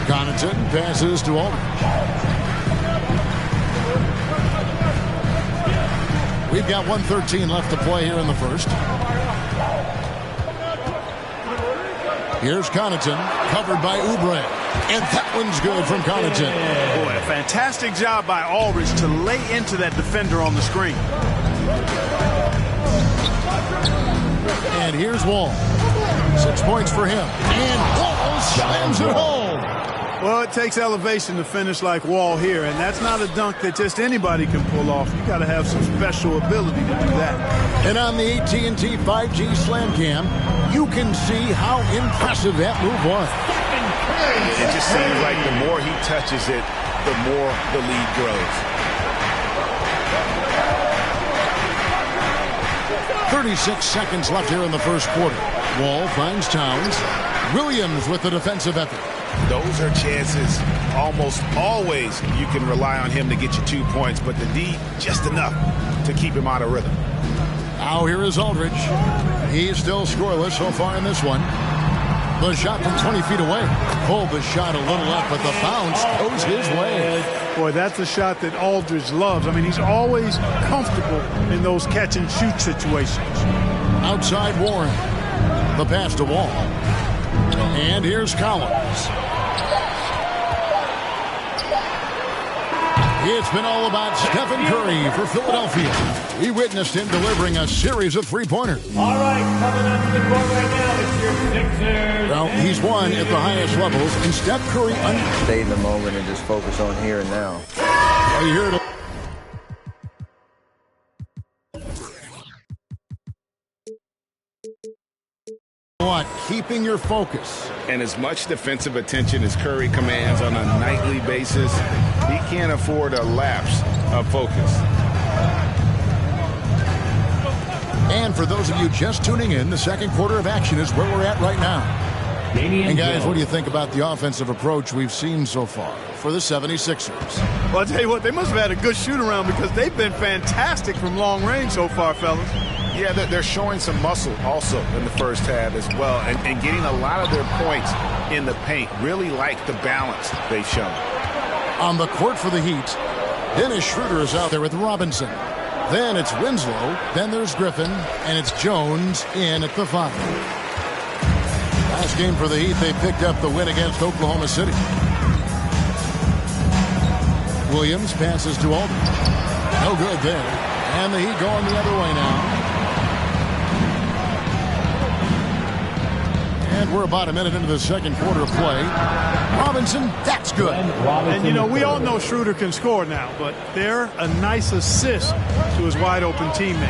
Connaughton passes to Aldridge. We've got 1:13 left to play here in the first. Here's Connaughton, covered by Oubre. And that one's good from Connaughton. Boy, a fantastic job by Aldridge to lay into that defender on the screen. And here's Wall. 6 points for him. And Wall slams it home. Well, it takes elevation to finish like Wall here, and that's not a dunk that just anybody can pull off. You got to have some special ability to do that. And on the AT&T 5G Slam Cam, you can see how impressive that move was. It just seems like the more he touches it, the more the lead grows. 36 seconds left here in the first quarter. Wall finds Towns. Williams with the defensive effort. Those are chances almost always you can rely on him to get you 2 points, but the D just enough to keep him out of rhythm. Now here is Aldridge. He's still scoreless so far in this one. The shot from 20 feet away. Pulled the shot a little up, but the bounce goes his way. Boy, that's a shot that Aldridge loves. I mean, he's always comfortable in those catch-and-shoot situations. Outside Warren. The pass to Wall. And here's Collins. It's been all about Stephen Curry for Philadelphia. We witnessed him delivering a series of three-pointers. All right, coming up to the court right now, it's your Sixers. Well, he's won at the highest levels, and Steph Curry... Stay in the moment and just focus on here and now. Well, you hear it. What? Keeping your focus. And as much defensive attention as Curry commands on a nightly basis, he can't afford a lapse of focus. And for those of you just tuning in, the second quarter of action is where we're at right now. And guys, what do you think about the offensive approach we've seen so far for the 76ers? Well, I'll tell you what, they must have had a good shoot-around because they've been fantastic from long range so far, fellas. Yeah, they're showing some muscle also in the first half as well, and getting a lot of their points in the paint. Really like the balance they've shown. On the court for the Heat, Dennis Schroeder is out there with Robinson. Then it's Winslow, then there's Griffin, and it's Jones in at the 5. Last game for the Heat, they picked up the win against Oklahoma City. Williams passes to Aldridge. No good there. And the Heat going the other way now. And we're about a minute into the second quarter of play. Robinson, that's good. And, you know, we all know Schroeder can score now, but they're a nice assist to his wide-open teammate.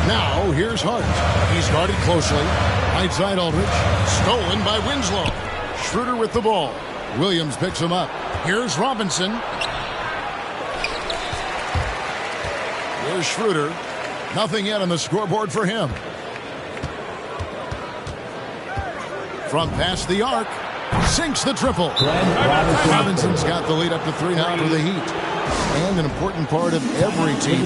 Now, here's Hart. He's guarded closely. Right side Aldridge. Stolen by Winslow. Schroeder with the ball. Williams picks him up. Here's Robinson. Here's Schroeder. Nothing yet on the scoreboard for him. From past the arc. Sinks the triple. Robinson's got the lead up to 3 now for the Heat. And an important part of every team.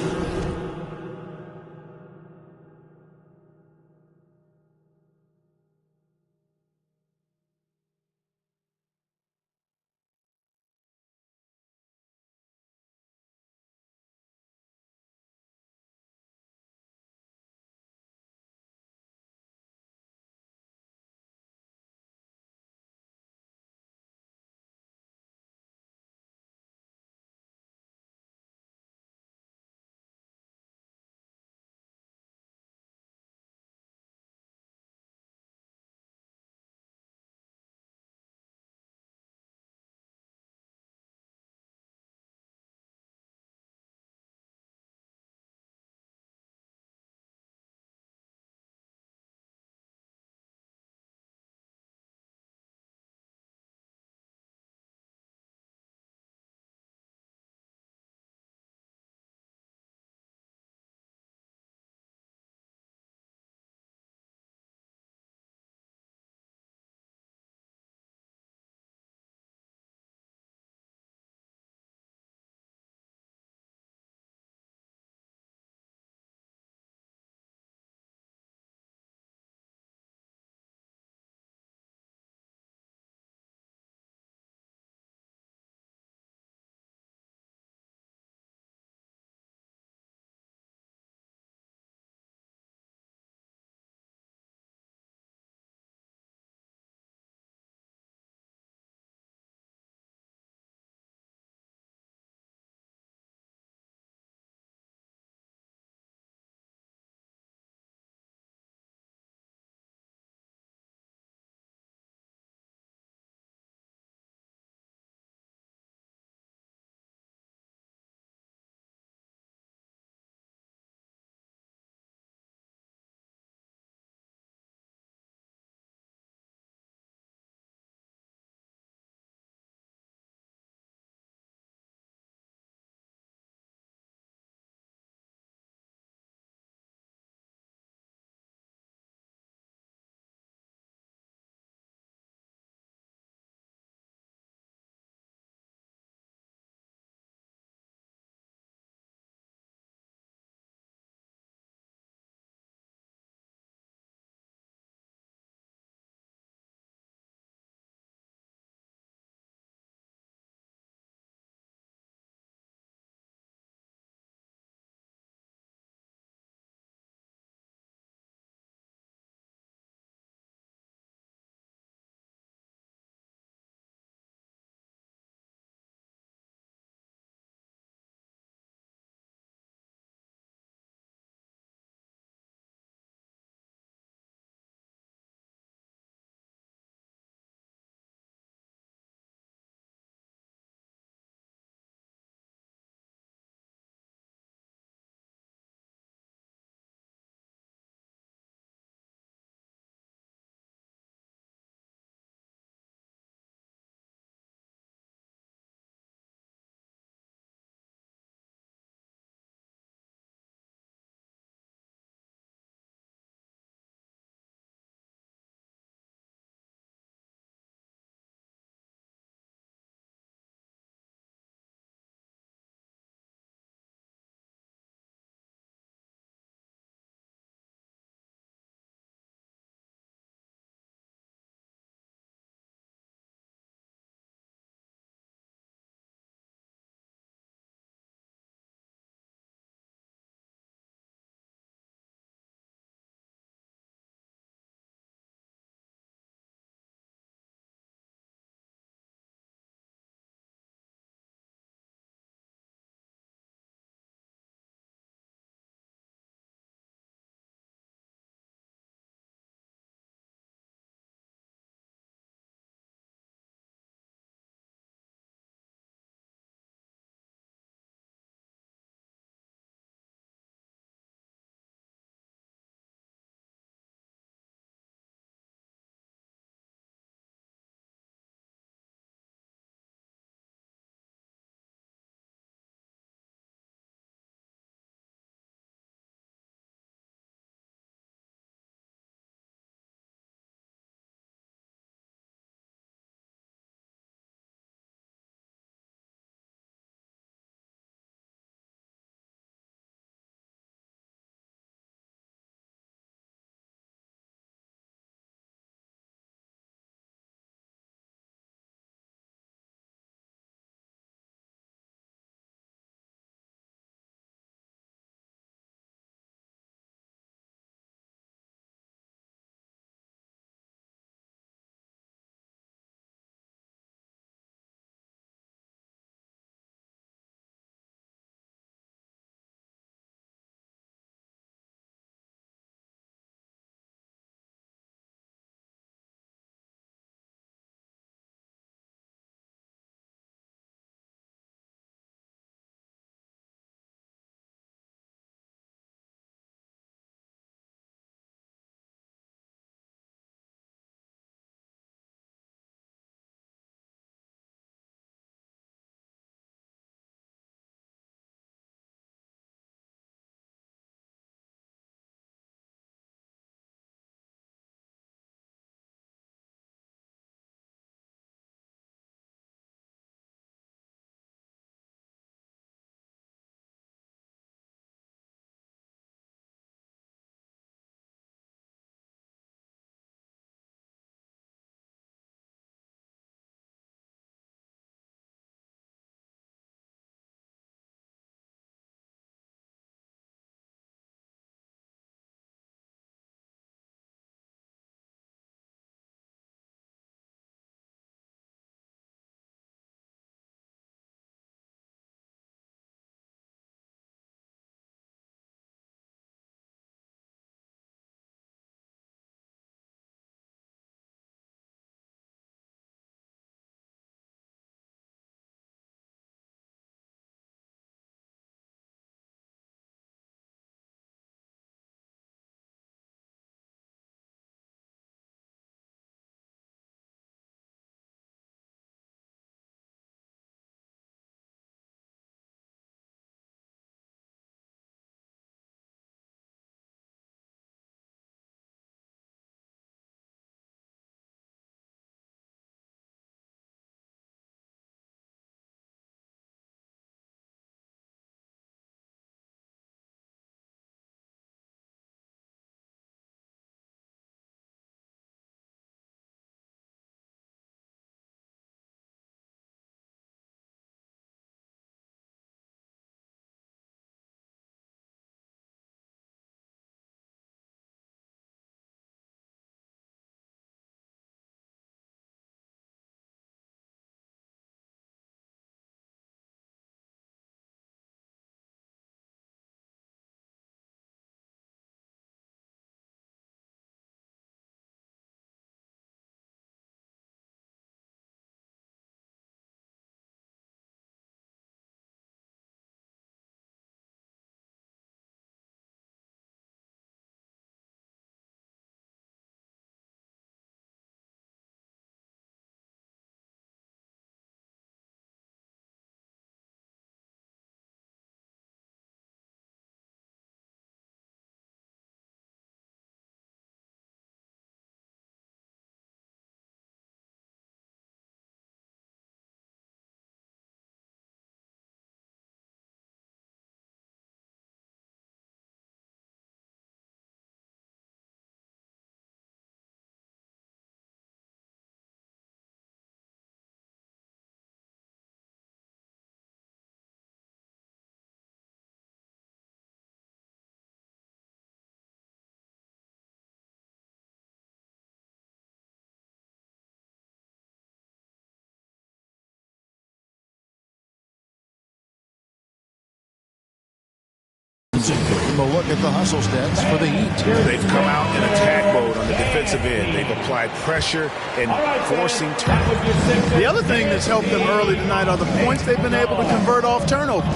a look at the hustle stats for the Heat. They've come out in attack mode on the defensive end. They've applied pressure and forcing turnovers. The other thing that's helped them early tonight are the points they've been able to convert off turnovers.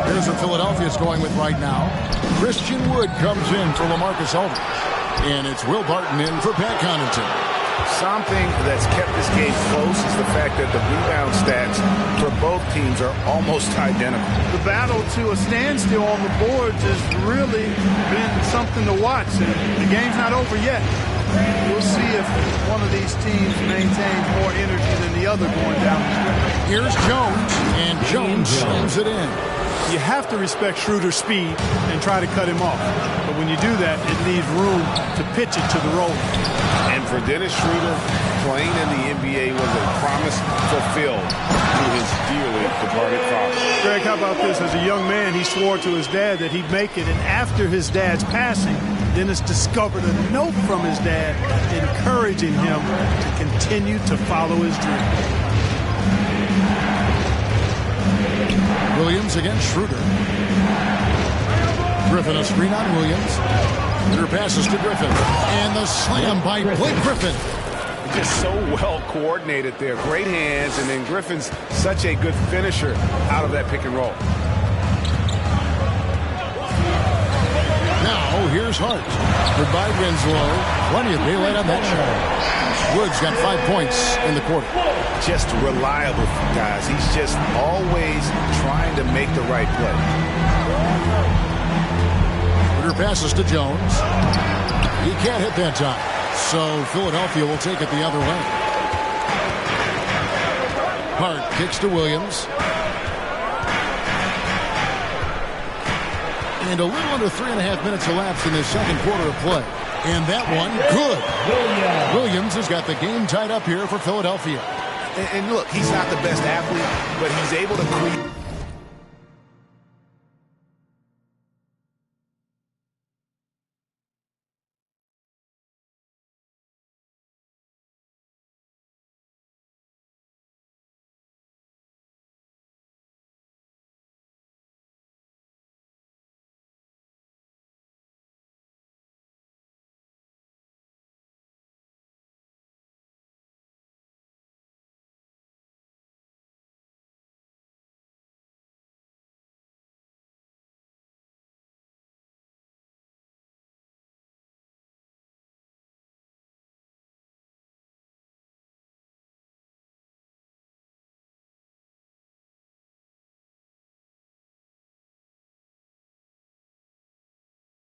Here's what Philadelphia's going with right now. Christian Wood comes in for LaMarcus Aldridge. And it's Will Barton in for Pat Connaughton. Something that's kept this game close is the fact that the rebound stats for both teams are almost identical. The battle to a standstill on the boards has really been something to watch. And the game's not over yet. We'll see if one of these teams maintains more energy than the other going down the stretch. Here's Jones, and Jones slams it in. You have to respect Schroeder's speed and try to cut him off. But when you do that, it leaves room to pitch it to the roller. And for Dennis Schroeder, playing in the NBA was a promise fulfilled to his dearly departed father. Greg, how about this? As a young man, he swore to his dad that he'd make it. And after his dad's passing, Dennis discovered a note from his dad encouraging him to continue to follow his dream. Williams against Schroeder. Griffin a screen on Williams. Schroeder passes to Griffin. And the slam by Blake Griffin. Just so well coordinated there. Great hands, and then Griffin's such a good finisher out of that pick and roll. Now here's Hart. Goodbye Winslow. Plenty of daylight on that shot. Woods got 5 points in the quarter. Just reliable, guys. He's just always trying to make the right play. Schroeder passes to Jones. He can't hit that time. So Philadelphia will take it the other way. Hart kicks to Williams. And a little under 3.5 minutes elapsed in this second quarter of play. And that one, good. Williams has got the game tied up here for Philadelphia. And look, he's not the best athlete, but he's able to create.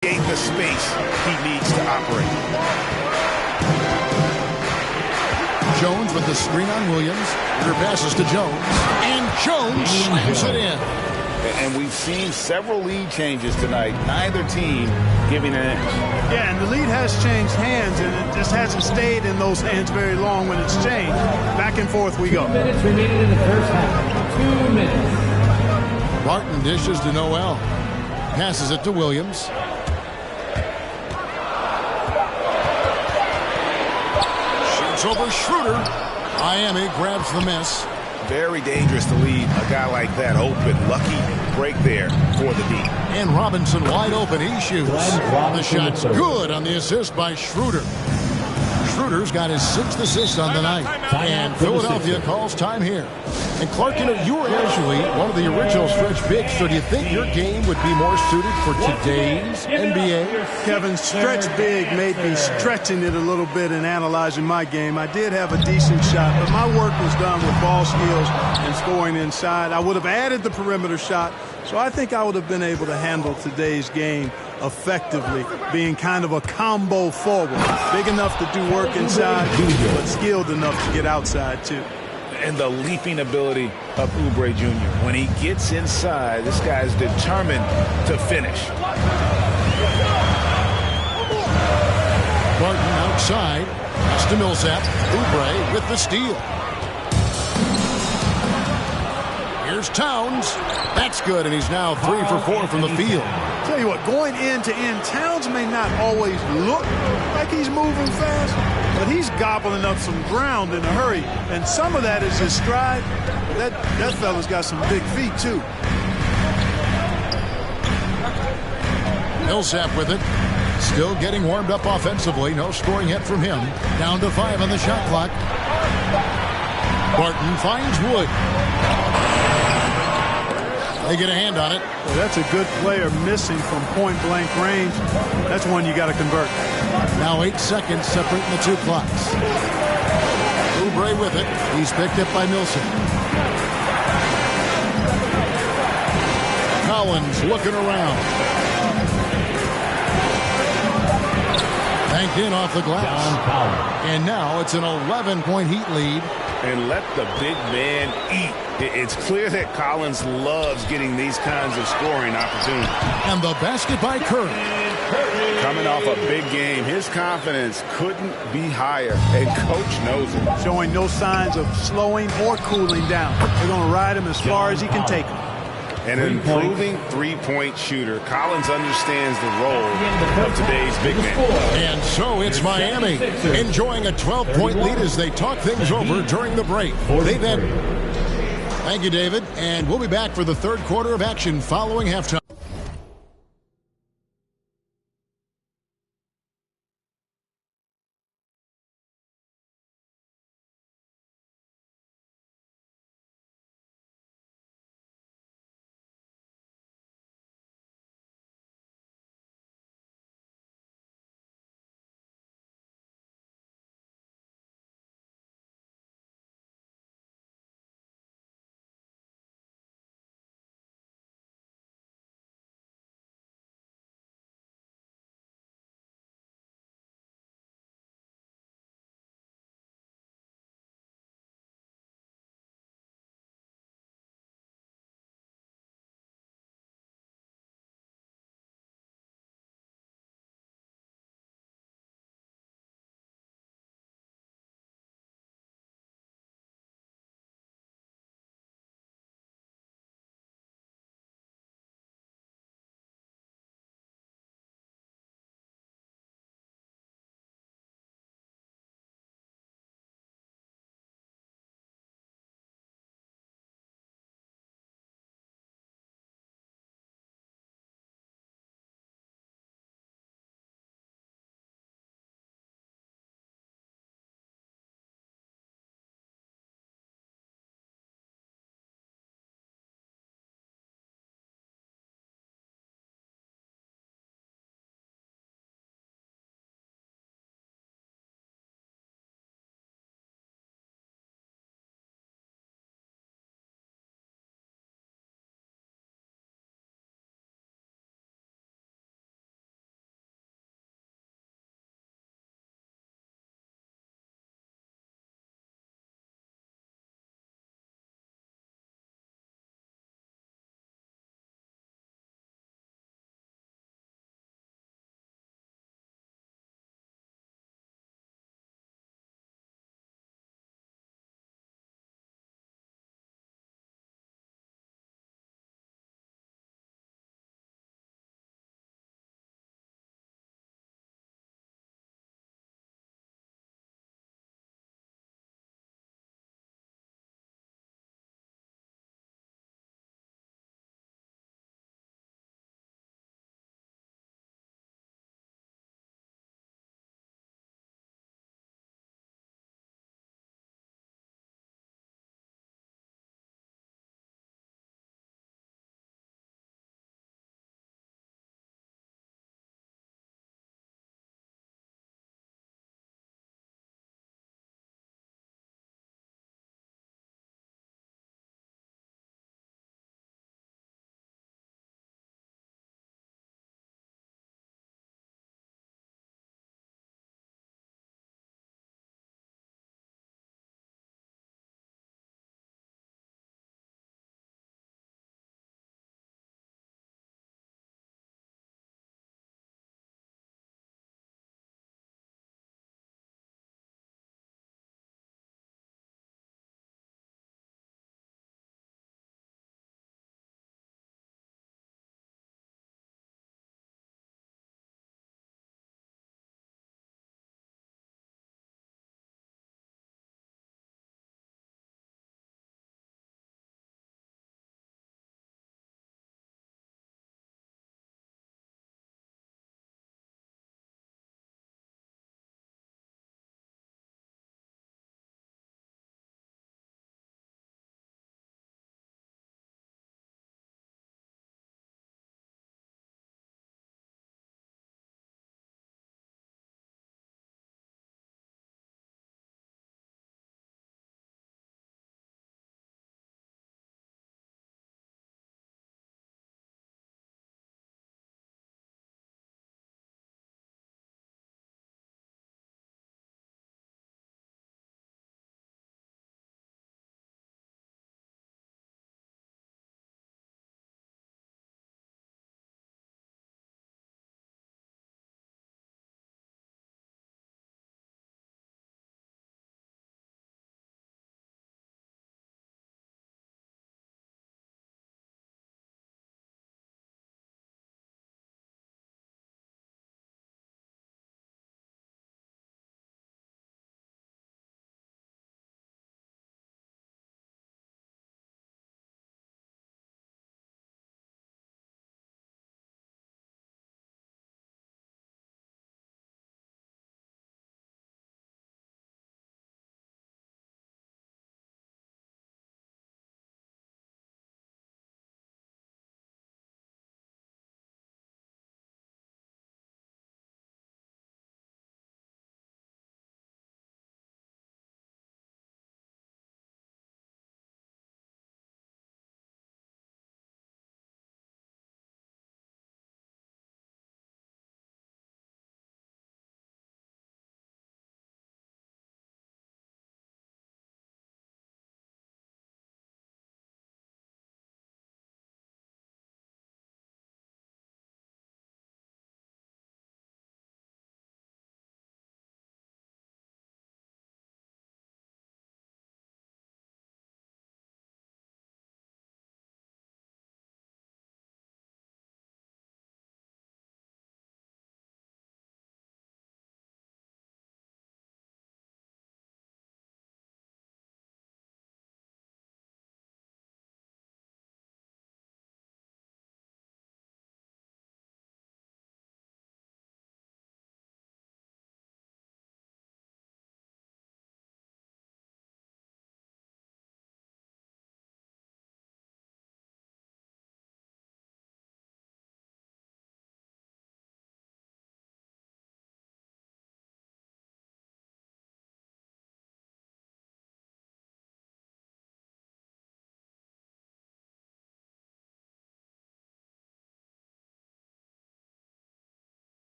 The space he needs to operate. Jones with the screen on Williams. Her passes to Jones. And Jones slams it in. And we've seen several lead changes tonight. Neither team giving an edge. Yeah, and the lead has changed hands, and it just hasn't stayed in those hands very long when it's changed. Back and forth we go. 2 minutes remaining in the first half. 2 minutes. Barton dishes to Noel. Passes it to Williams. Over Schroeder. Miami grabs the miss. Very dangerous to leave a guy like that open. Lucky break there for the D. And Robinson wide open. He shoots. The shot's good on the assist by Schroeder. Schroeder's got his 6th assist on the night. And Philadelphia calls time here. And Clark, you know, you were actually one of the original stretch bigs. So do you think your game would be more suited for today's NBA? Kevin, stretch big made me stretching it a little bit and analyzing my game. I did have a decent shot, but my work was done with ball skills and scoring inside. I would have added the perimeter shot, so I think I would have been able to handle today's game effectively, being kind of a combo forward. Big enough to do work inside, but skilled enough to get outside, too. And the leaping ability of Oubre Jr. When he gets inside, this guy's determined to finish. Barton outside. Pass to Millsap. Oubre with the steal. Here's Towns. That's good, and he's now 3 for 4 from the field. Tell you what, going end to end, Towns may not always look like he's moving fast, but he's gobbling up some ground in a hurry, and some of that is his stride. That fella's got some big feet too. Millsap with it. Still getting warmed up offensively. No scoring hit from him. Down to 5 on the shot clock. Barton finds Wood. They get a hand on it. Well, that's a good player missing from point-blank range. That's one you got to convert. Now 8 seconds separating the two clocks. Oubre with it. He's picked up by Millsap. Collins looking around. Banked in off the glass. And now it's an 11-point Heat lead. And let the big man eat. It's clear that Collins loves getting these kinds of scoring opportunities. And the basket by Curry. Coming off a big game, his confidence couldn't be higher, and Coach knows it. Showing no signs of slowing or cooling down. They're going to ride him as far as he can take him. And an improving three-point shooter, Collins understands the role of today's big man. And so it's Miami enjoying a 12-point lead as they talk things over during the break. They've had... Thank you, David. And we'll be back for the third quarter of action following halftime.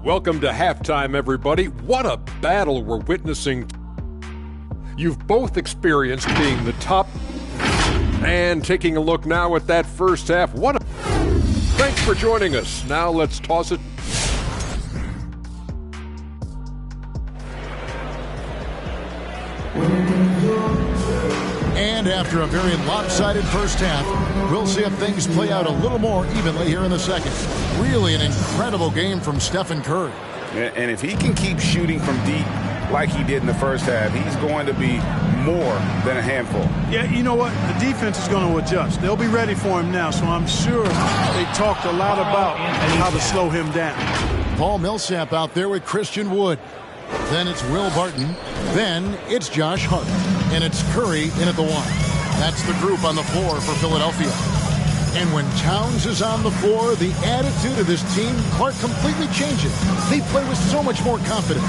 Welcome to halftime, everybody. What a battle we're witnessing. You've both experienced being the top. And taking a look now at that first half. Thanks for joining us. Now let's toss it. And after a very lopsided first half, we'll see if things play out a little more evenly here in the second. Really an incredible game from Stephen Curry. And if he can keep shooting from deep like he did in the first half, he's going to be more than a handful. Yeah, you know what? The defense is going to adjust. They'll be ready for him now, so I'm sure they talked a lot about how to slow him down. Paul Millsap out there with Christian Wood. Then it's Will Barton. Then it's Josh Hart. And it's Curry in at the one. That's the group on the floor for Philadelphia. And when Towns is on the floor, the attitude of this team, Clark, completely changes. They play with so much more confidence.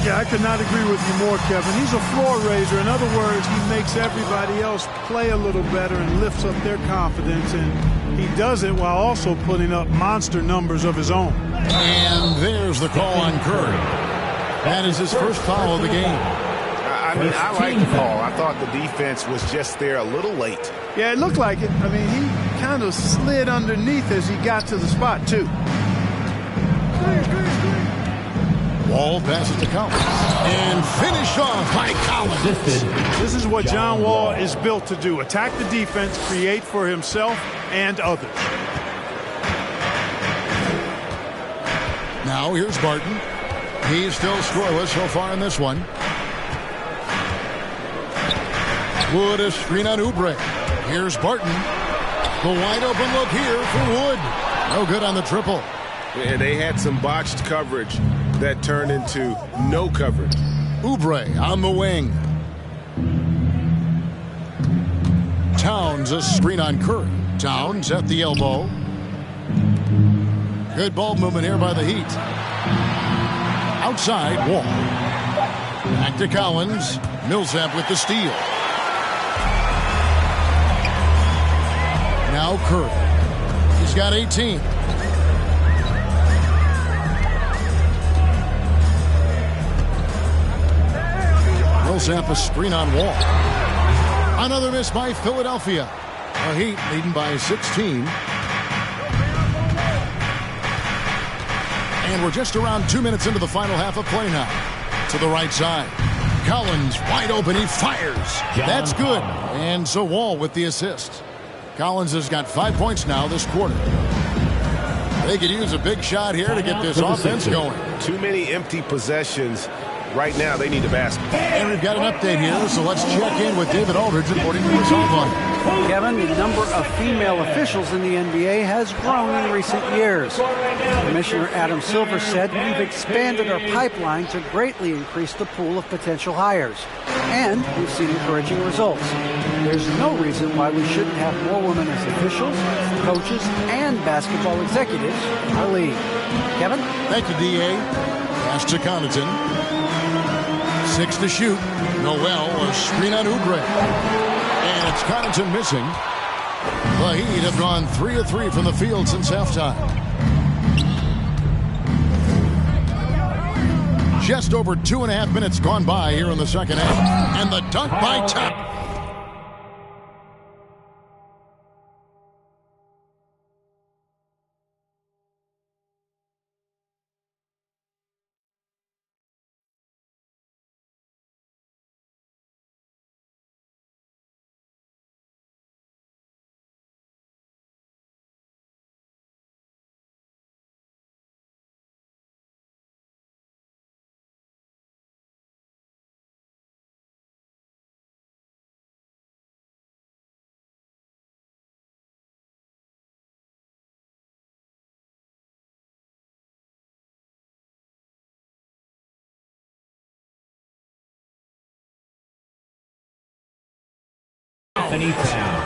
Yeah, I could not agree with you more, Kevin. He's a floor raiser. In other words, he makes everybody else play a little better and lifts up their confidence. And he does it while also putting up monster numbers of his own. And there's the call on Curry. That is his first foul of the game. I like the call. I thought the defense was just there a little late. Yeah, it looked like it. I mean, he kind of slid underneath as he got to the spot, too. Wall passes to Collins. And finished off by Collins. This is what John Wall is built to do. Attack the defense, create for himself and others. Now here's Barton. He's still scoreless so far in this one. Wood a screen on Oubre. Here's Barton. The wide open look here for Wood. No good on the triple. Yeah, they had some botched coverage that turned into no coverage. Oubre on the wing. Towns a screen on Curry. Towns at the elbow. Good ball movement here by the Heat. Outside, Wall. Back to Collins. Millsap with the steal. Now Curry. He's got 18. Millsap a screen on Wall. Another miss by Philadelphia. The Heat leading by 16. And we're just around 2 minutes into the final half of play now. To the right side. Collins wide open. He fires. That's good. And so Wall with the assist. Collins has got 5 points now this quarter. They could use a big shot here to get this offense going. Too many empty possessions. Right now, they need a basket. And we've got an update here, so let's check in with David Aldridge reporting from the sideline. Kevin, the number of female officials in the NBA has grown in recent years. Commissioner Adam Silver said, "We've expanded our pipeline to greatly increase the pool of potential hires. And we've seen encouraging results. There's no reason why we shouldn't have more women as officials, coaches, and basketball executives in our league." Kevin? Thank you, D.A. Pass to Connaughton. 6 to shoot. Noel a screen on Oubre. And it's Connaughton missing. The Heat have gone 3 of 3 from the field since halftime. Just over 2.5 minutes gone by here in the second half. And the dunk by Top.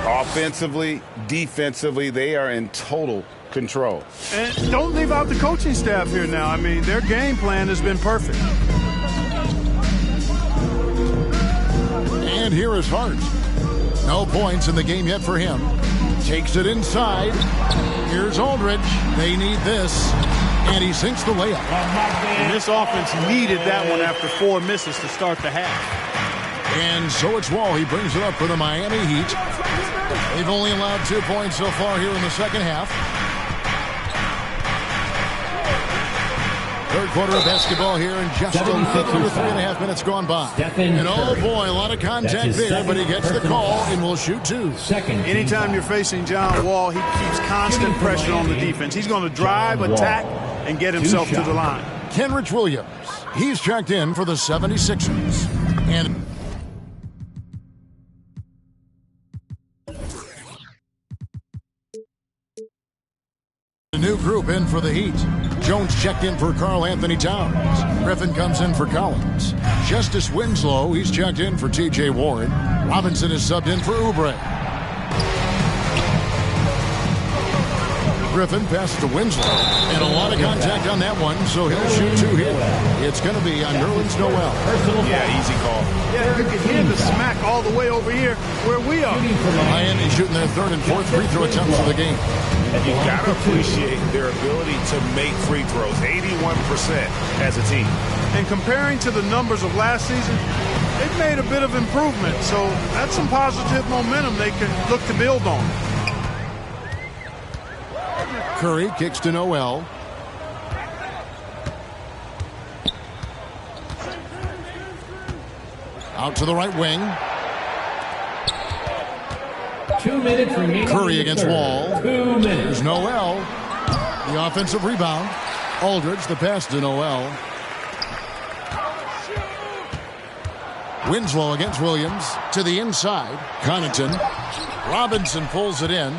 Offensively, defensively, they are in total control. And don't leave out the coaching staff here now. I mean, their game plan has been perfect. And here is Hart. No points in the game yet for him. Takes it inside. Here's Aldridge. They need this. And he sinks the layup. And this offense needed that one after 4 misses to start the half. And so it's Wall. He brings it up for the Miami Heat. They've only allowed 2 points so far here in the second half. Third quarter of basketball here, and just a little under 3.5 minutes gone by. And oh boy, a lot of contact there, but he gets the call and will shoot 2. Anytime you're facing John Wall, he keeps constant pressure on the defense. He's going to drive, attack, and get himself to the line. Kenrich Williams, he's checked in for the 76ers. And a new group in for the Heat. Jones checked in for Karl Anthony Towns. Griffin comes in for Collins. Justice Winslow, he's checked in for T.J. Warren. Robinson is subbed in for Oubre. Griffin passes to Winslow. And a lot of contact on that one, so he'll shoot 2 here. It's going to be on Nerlens Noel. Yeah, easy call. Yeah, you can hear the smack all the way over here where we are. Miami shooting their 3rd and 4th free throw attempts of the game. And you got to appreciate their ability to make free throws, 81% as a team. And comparing to the numbers of last season, they've made a bit of improvement. So that's some positive momentum they can look to build on. Curry kicks to Noel. Out to the right wing. 2 minutes remaining. Curry against Wall. 2 minutes. There's Noel. The offensive rebound. Aldridge, the pass to Noel. Winslow against Williams. To the inside. Connaughton. Robinson pulls it in.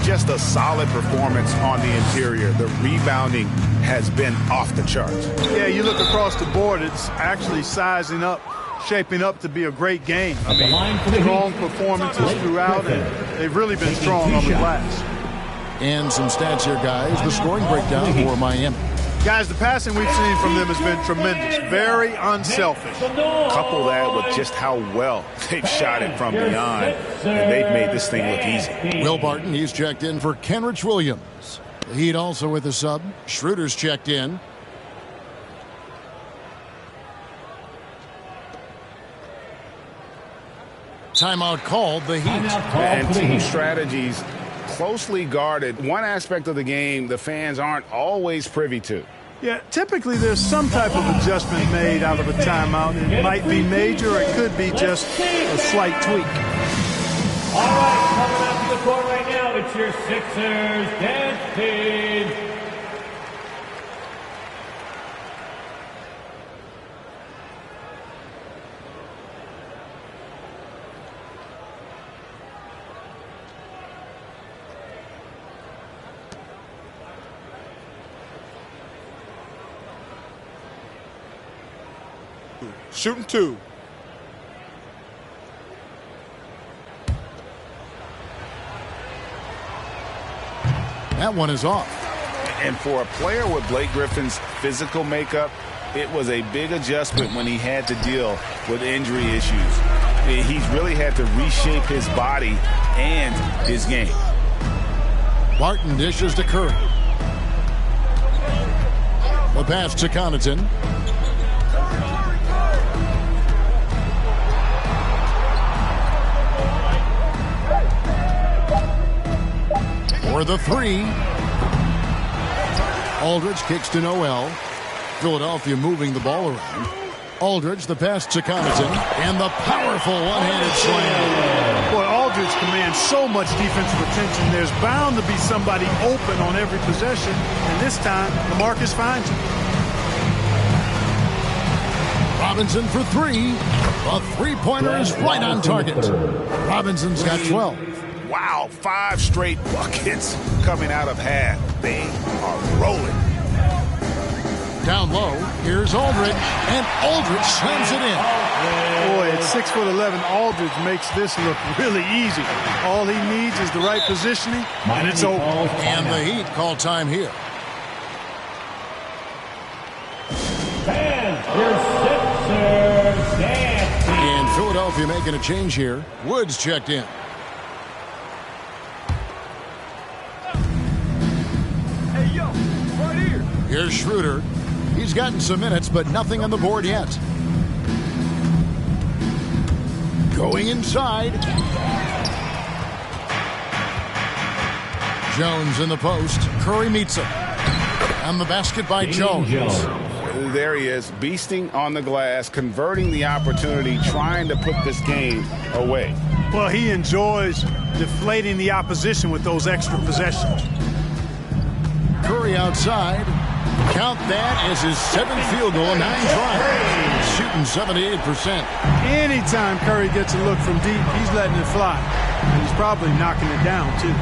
Just a solid performance on the interior. The rebounding has been off the charts. Yeah, you look across the board, it's actually sizing up, shaping up to be a great game. I mean, strong performances throughout, and they've really been strong on the glass. And some stats here, guys. The scoring breakdown for Miami. Guys, the passing we've seen from them has been tremendous. Very unselfish. Couple that with just how well they've shot it from beyond, and they've made this thing look easy. Will Barton, he's checked in for Kenrich Williams. The Heat also with a sub. Schroeder's checked in. Timeout called, the Heat. And team strategies closely guarded. One aspect of the game the fans aren't always privy to. Yeah, typically there's some type of adjustment made out of a timeout. It might be major, or it could be just a slight tweak. All right, coming out to the court right now, it's your Sixers dance team. Shooting 2. That one is off. And for a player with Blake Griffin's physical makeup, it was a big adjustment when he had to deal with injury issues. He's really had to reshape his body and his game. Barton dishes to Curry. The pass to Connaughton. For the 3. Aldridge kicks to Noel. Philadelphia moving the ball around. Aldridge, the pass to Connaughton, and the powerful one-handed slam. Boy, Aldridge commands so much defensive attention. There's bound to be somebody open on every possession, and this time, DeMarcus finds him. Robinson for 3. A three-pointer is right on target. Robinson's got 12. Wow, 5 straight buckets coming out of half. They are rolling. Down low, here's Aldridge, and Aldridge slams it in. Boy, at 6'11", Aldridge makes this look really easy. All he needs is the right positioning, and it's over. And the Heat call time here. And Philadelphia making a change here. Woods checked in. Hey, yo, right here. Here's Schroeder. He's gotten some minutes, but nothing on the board yet. Going inside. Jones in the post. Curry meets him. And the basket by Jones. There he is, beasting on the glass, converting the opportunity, trying to put this game away. Well, he enjoys deflating the opposition with those extra possessions. Curry outside. Count that as his 7th field goal in 9 tries. Shooting 78%. Anytime Curry gets a look from deep, he's letting it fly. And he's probably knocking it down, too.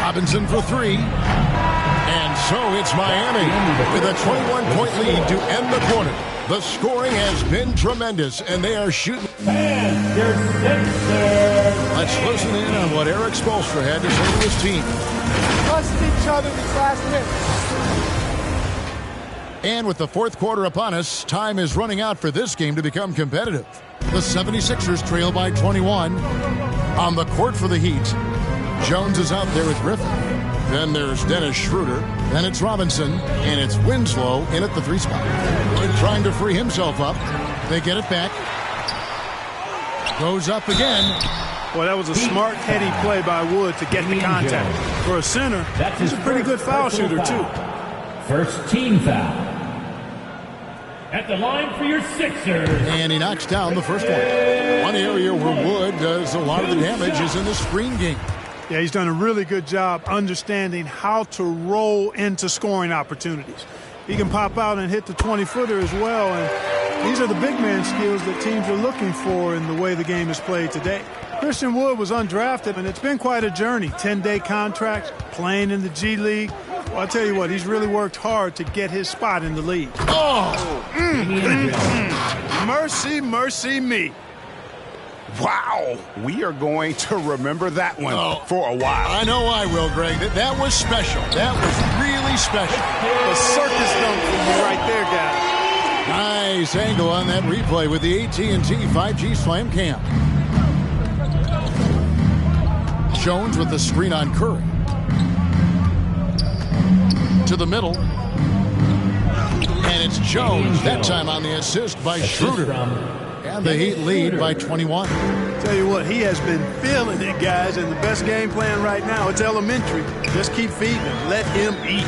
Robinson for 3. And so it's Miami with a 21-point lead to end the quarter. The scoring has been tremendous, and they are shooting. Let's listen in on what Eric Spoelstra had to say to his team. Trust each other these last minutes. And with the fourth quarter upon us, time is running out for this game to become competitive. The 76ers trail by 21. On the court for the Heat, Jones is out there with Griffin. Then there's Dennis Schroeder. Then it's Robinson. And it's Winslow in at the 3 spot. Wood trying to free himself up. They get it back. Goes up again. Well, that was a smart, heady play by Wood to get the contact. For a center, he's a pretty good foul shooter, too. First team foul. At the line for your Sixers. And he knocks down the first one. One area where Wood does a lot of the damage is in the screen game. Yeah, he's done a really good job understanding how to roll into scoring opportunities. He can pop out and hit the 20-footer as well, and these are the big man skills that teams are looking for in the way the game is played today. Christian Wood was undrafted, and it's been quite a journey. 10-day contracts, playing in the G League. Well, I'll tell you what, he's really worked hard to get his spot in the league. Mercy, mercy me. Wow, we are going to remember that one for a while. I know I will, Greg. That was special. That was really special. A circus dunk for me right there, guys. Nice angle on that replay with the AT&T 5G Slam Cam. Jones with the screen on Curry. To the middle. And it's Jones, that time on the assist by Schroeder. And the Heat lead by 21. Tell you what, he has been feeling it, guys, and the best game plan right now, it's elementary. Just keep feeding him. Let him eat.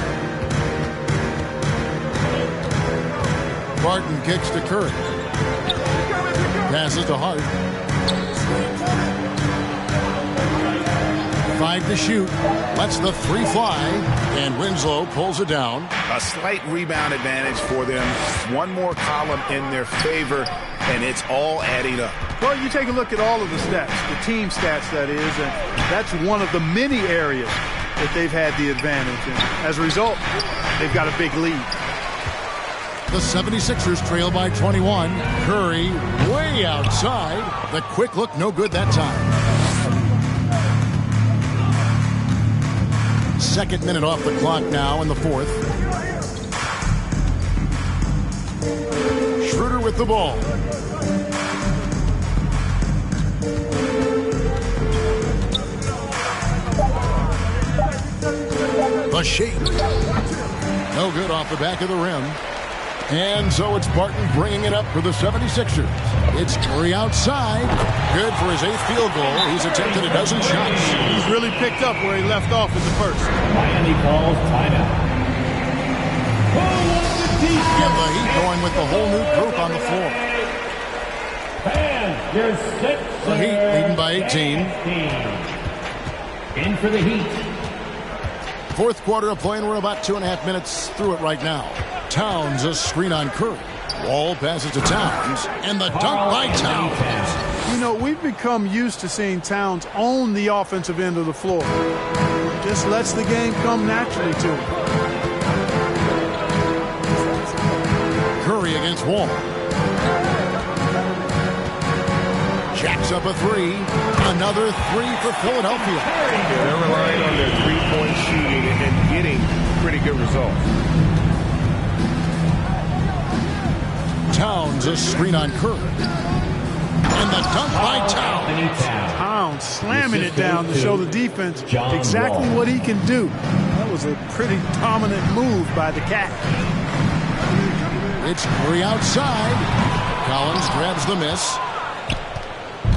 Barton kicks to Curry. Passes to Hart. 5 to shoot. Lets the 3 fly. And Winslow pulls it down. A slight rebound advantage for them. One more column in their favor, and it's all adding up. Well, you take a look at all of the stats, the team stats, that is, and that's one of the many areas that they've had the advantage. And as a result, they've got a big lead. The 76ers trail by 21. Curry way outside. The quick look, no good that time. Second minute off the clock now in the fourth. Schroeder with the ball. The shake. No good off the back of the rim. And so it's Barton bringing it up for the 76ers. It's Curry outside. Good for his 8th field goal. He's attempted a dozen shots. He's really picked up where he left off in the first. Miami calls timeout. And the Heat going with the whole new group on the floor. And your Sixers. The Heat leading by 18. In for the Heat. Fourth quarter of play, and we're about 2.5 minutes through it right now. Towns, a screen on Curry. Wall passes to Towns, and the dunk by Towns. You know, we've become used to seeing Towns own the offensive end of the floor. Just lets the game come naturally to him. Curry against Wall. Jacks up a 3. Another 3 for Philadelphia. They're relying on their three-point shooting and getting pretty good results. Towns, a screen on Curry. And the dunk by Towns. Towns slamming it down to show the defense exactly what he can do. That was a pretty dominant move by the Cat. It's Curry outside. Collins grabs the miss.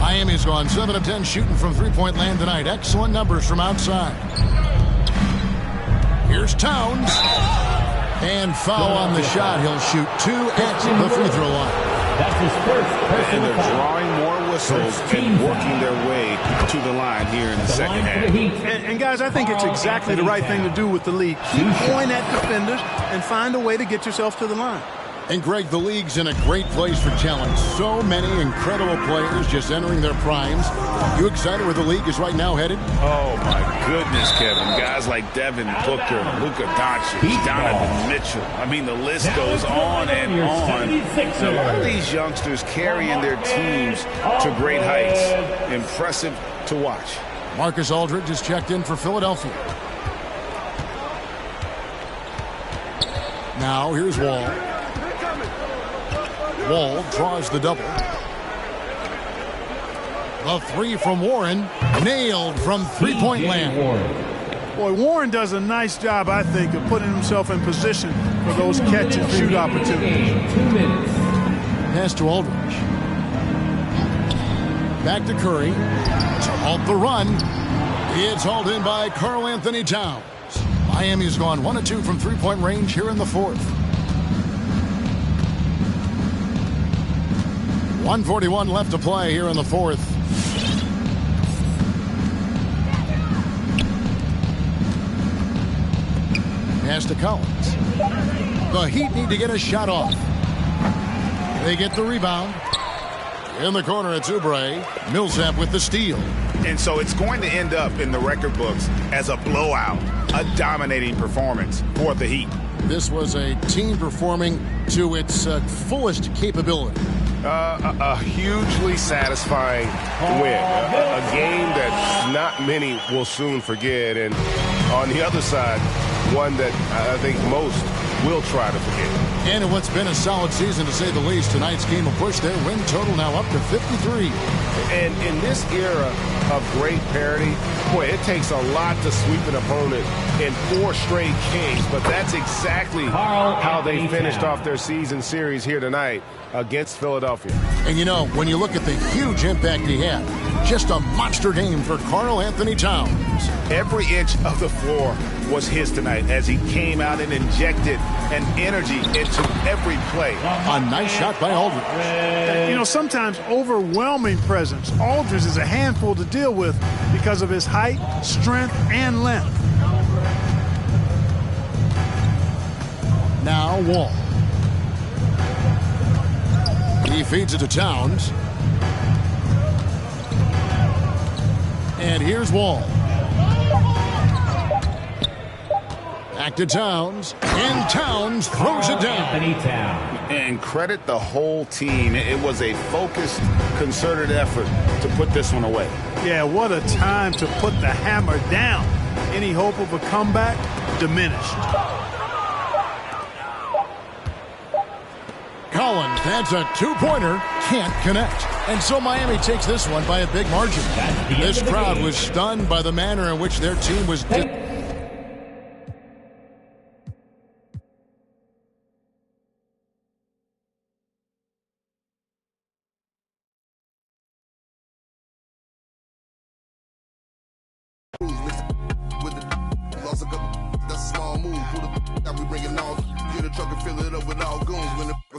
Miami's gone 7 of 10 shooting from three-point land tonight. Excellent numbers from outside. Here's Towns. And foul on the shot. He'll shoot 2 at the free throw line. That's his first And personal they're foul. drawing more whistles and working their way to the line here in the second half. And guys, I think it's exactly the right thing to do with the league. Keep going at defenders and find a way to get yourself to the line. And Greg, the league's in a great place for challenge. So many incredible players just entering their primes. You excited where the league is right now headed? Oh, my goodness, Kevin. Guys like Devin Booker, Luka Doncic, Donovan Mitchell. I mean, the list goes on and on. A lot of these youngsters carrying their teams to great heights. Impressive to watch. Marcus Aldridge has checked in for Philadelphia. Now, here's Wall. Wall draws the double. The three from Warren, nailed from three-point land. Boy, Warren does a nice job, I think, of putting himself in position for those catch-and-shoot opportunities. Pass to Aldridge. Back to Curry. To halt the run. It's hauled in by Karl Anthony Towns. Miami's gone 1 of 2 from three-point range here in the fourth. 1:41 left to play here in the fourth. Pass to Collins. The Heat need to get a shot off. They get the rebound. In the corner, it's Oubre. Millsap with the steal. And so it's going to end up in the record books as a blowout, a dominating performance for the Heat. This was a team performing to its fullest capability. A hugely satisfying win. A game that not many will soon forget. And on the other side, one that I think most will try to forget. And in what's been a solid season, to say the least, tonight's game will push their win total now up to 53. And in this era of great parity, boy, it takes a lot to sweep an opponent in 4 straight games. But that's exactly how they finished off their season series here tonight against Philadelphia. And you know, when you look at the huge impact he had, just a monster game for Karl Anthony Towns. Every inch of the floor was his tonight as he came out and injected an energy into every play. A nice shot by Aldridge. You know, sometimes overwhelming presence. Aldridge is a handful to deal with because of his height, strength, and length. Now Wall. He feeds it to Towns. And here's Wall. Back to Towns. And Towns throws it down. And credit the whole team. It was a focused, concerted effort to put this one away. Yeah, what a time to put the hammer down. Any hope of a comeback diminished. Collins, that's a two-pointer, can't connect. And so Miami takes this one by a big margin. This crowd was stunned by the manner in which their team was...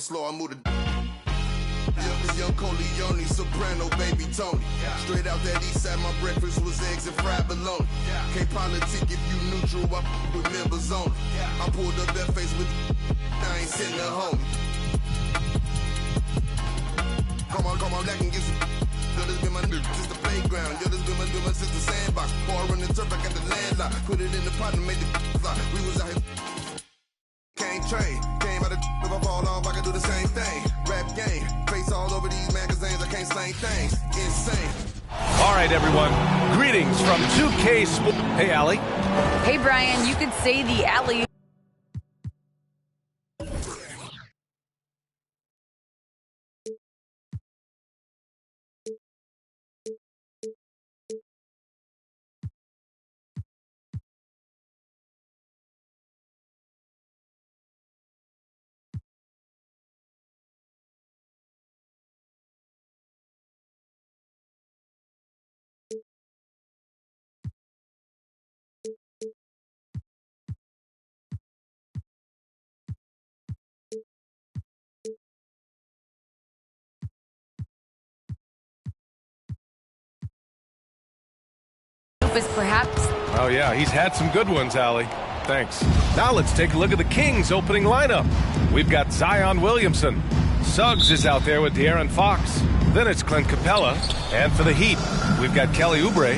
Slow, I move the young Coleone, soprano, baby Tony. Straight out that east side, my breakfast was eggs and fried bologna. Can't politic if you neutral, I with members only. I pulled up that face with I ain't sitting at home. Come on, that can get some. Yo, this been my new, just the playground. Yo, this been my new, since the sandbox. Ball running turf, I got the landlock. Put it in the pot and made the fly. We was out here. Can't train, came out of if I fall off, I can do the same thing. Rap game, face all over these magazines, I can't slang things. Insane. All right, everyone. Greetings from 2K Sports. Hey, Allie. Hey, Brian, you could say the alley. perhaps. Oh, yeah, he's had some good ones, Allie. Thanks. Now let's take a look at the Kings' opening lineup. We've got Zion Williamson. Suggs is out there with De'Aaron Fox. Then it's Clint Capella. And for the Heat, we've got Kelly Oubre.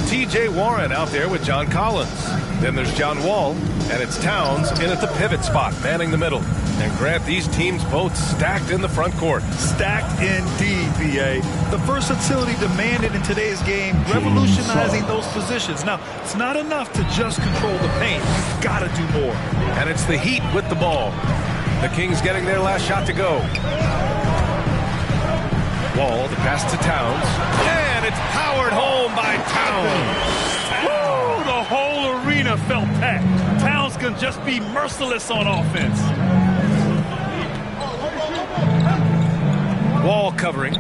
T.J. Warren out there with John Collins. Then there's John Wall. And it's Towns in at the pivot spot, manning the middle. And Grant, these teams both stacked in the front court. Stacked indeed, B.A. The versatility demanded in today's game, revolutionizing those positions. Now, it's not enough to just control the paint. You've got to do more. And it's the Heat with the ball. The Kings getting their last shot to go. Wall, the pass to Towns. And it's powered home by Towns. Woo! The whole arena felt packed. Towns can just be merciless on offense. Wall covering.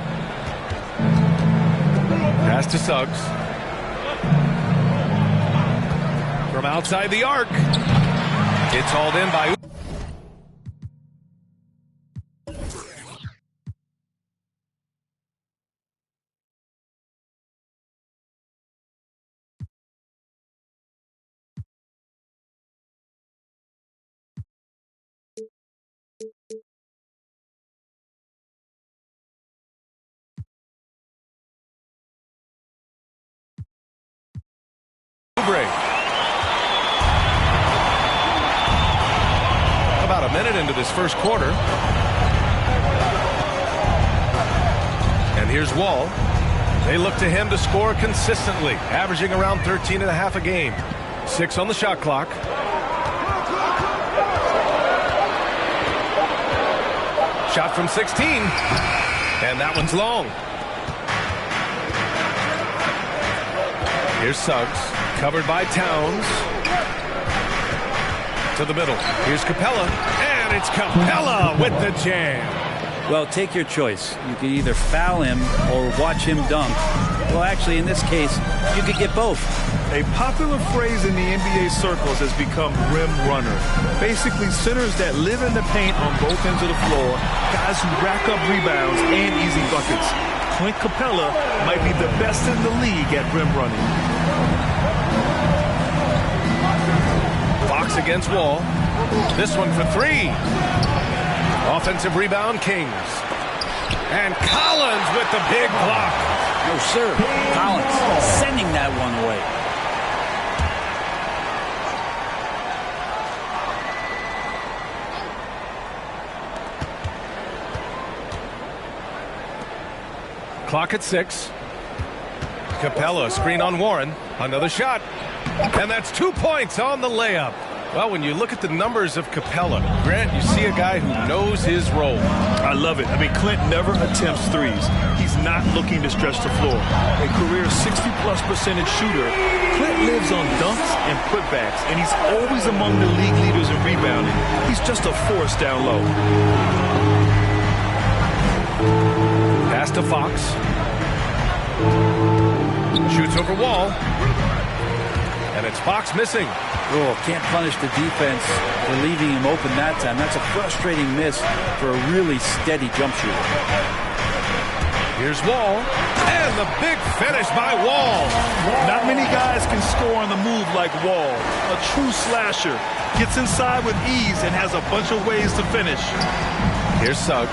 Pass to Suggs. From outside the arc. It's hauled in by about a minute into this first quarter. And here's Wall. They look to him to score consistently, averaging around 13.5 a game. 6 on the shot clock. Shot from 16. And that one's long. Here's Suggs, covered by Towns. To the middle. Here's Capella, and it's Capella with the jam. Well, take your choice. You could either foul him or watch him dunk. Well, actually, in this case, you could get both. A popular phrase in the NBA circles has become rim runner. Basically, centers that live in the paint on both ends of the floor, guys who rack up rebounds and easy buckets. Clint Capella might be the best in the league at rim running. Fox against Wall. This one for 3. Offensive rebound, Kings. And Collins with the big block. No, sir. Collins sending that one away. Clock at 6. Capella, screen on Warren. Another shot. And that's 2 points on the layup. Well, when you look at the numbers of Capella, Grant, you see a guy who knows his role. I love it. I mean, Clint never attempts threes. He's not looking to stretch the floor. A career 60+% shooter, Clint lives on dunks and putbacks, and he's always among the league leaders in rebounding. He's just a force down low. Pass to Fox. Shoots over Wall. And it's Fox missing. Oh, can't punish the defense for leaving him open that time. That's a frustrating miss for a really steady jump shooter. Here's Wall. And the big finish by Wall. Not many guys can score on the move like Wall. A true slasher. Gets inside with ease and has a bunch of ways to finish. Here's Suggs.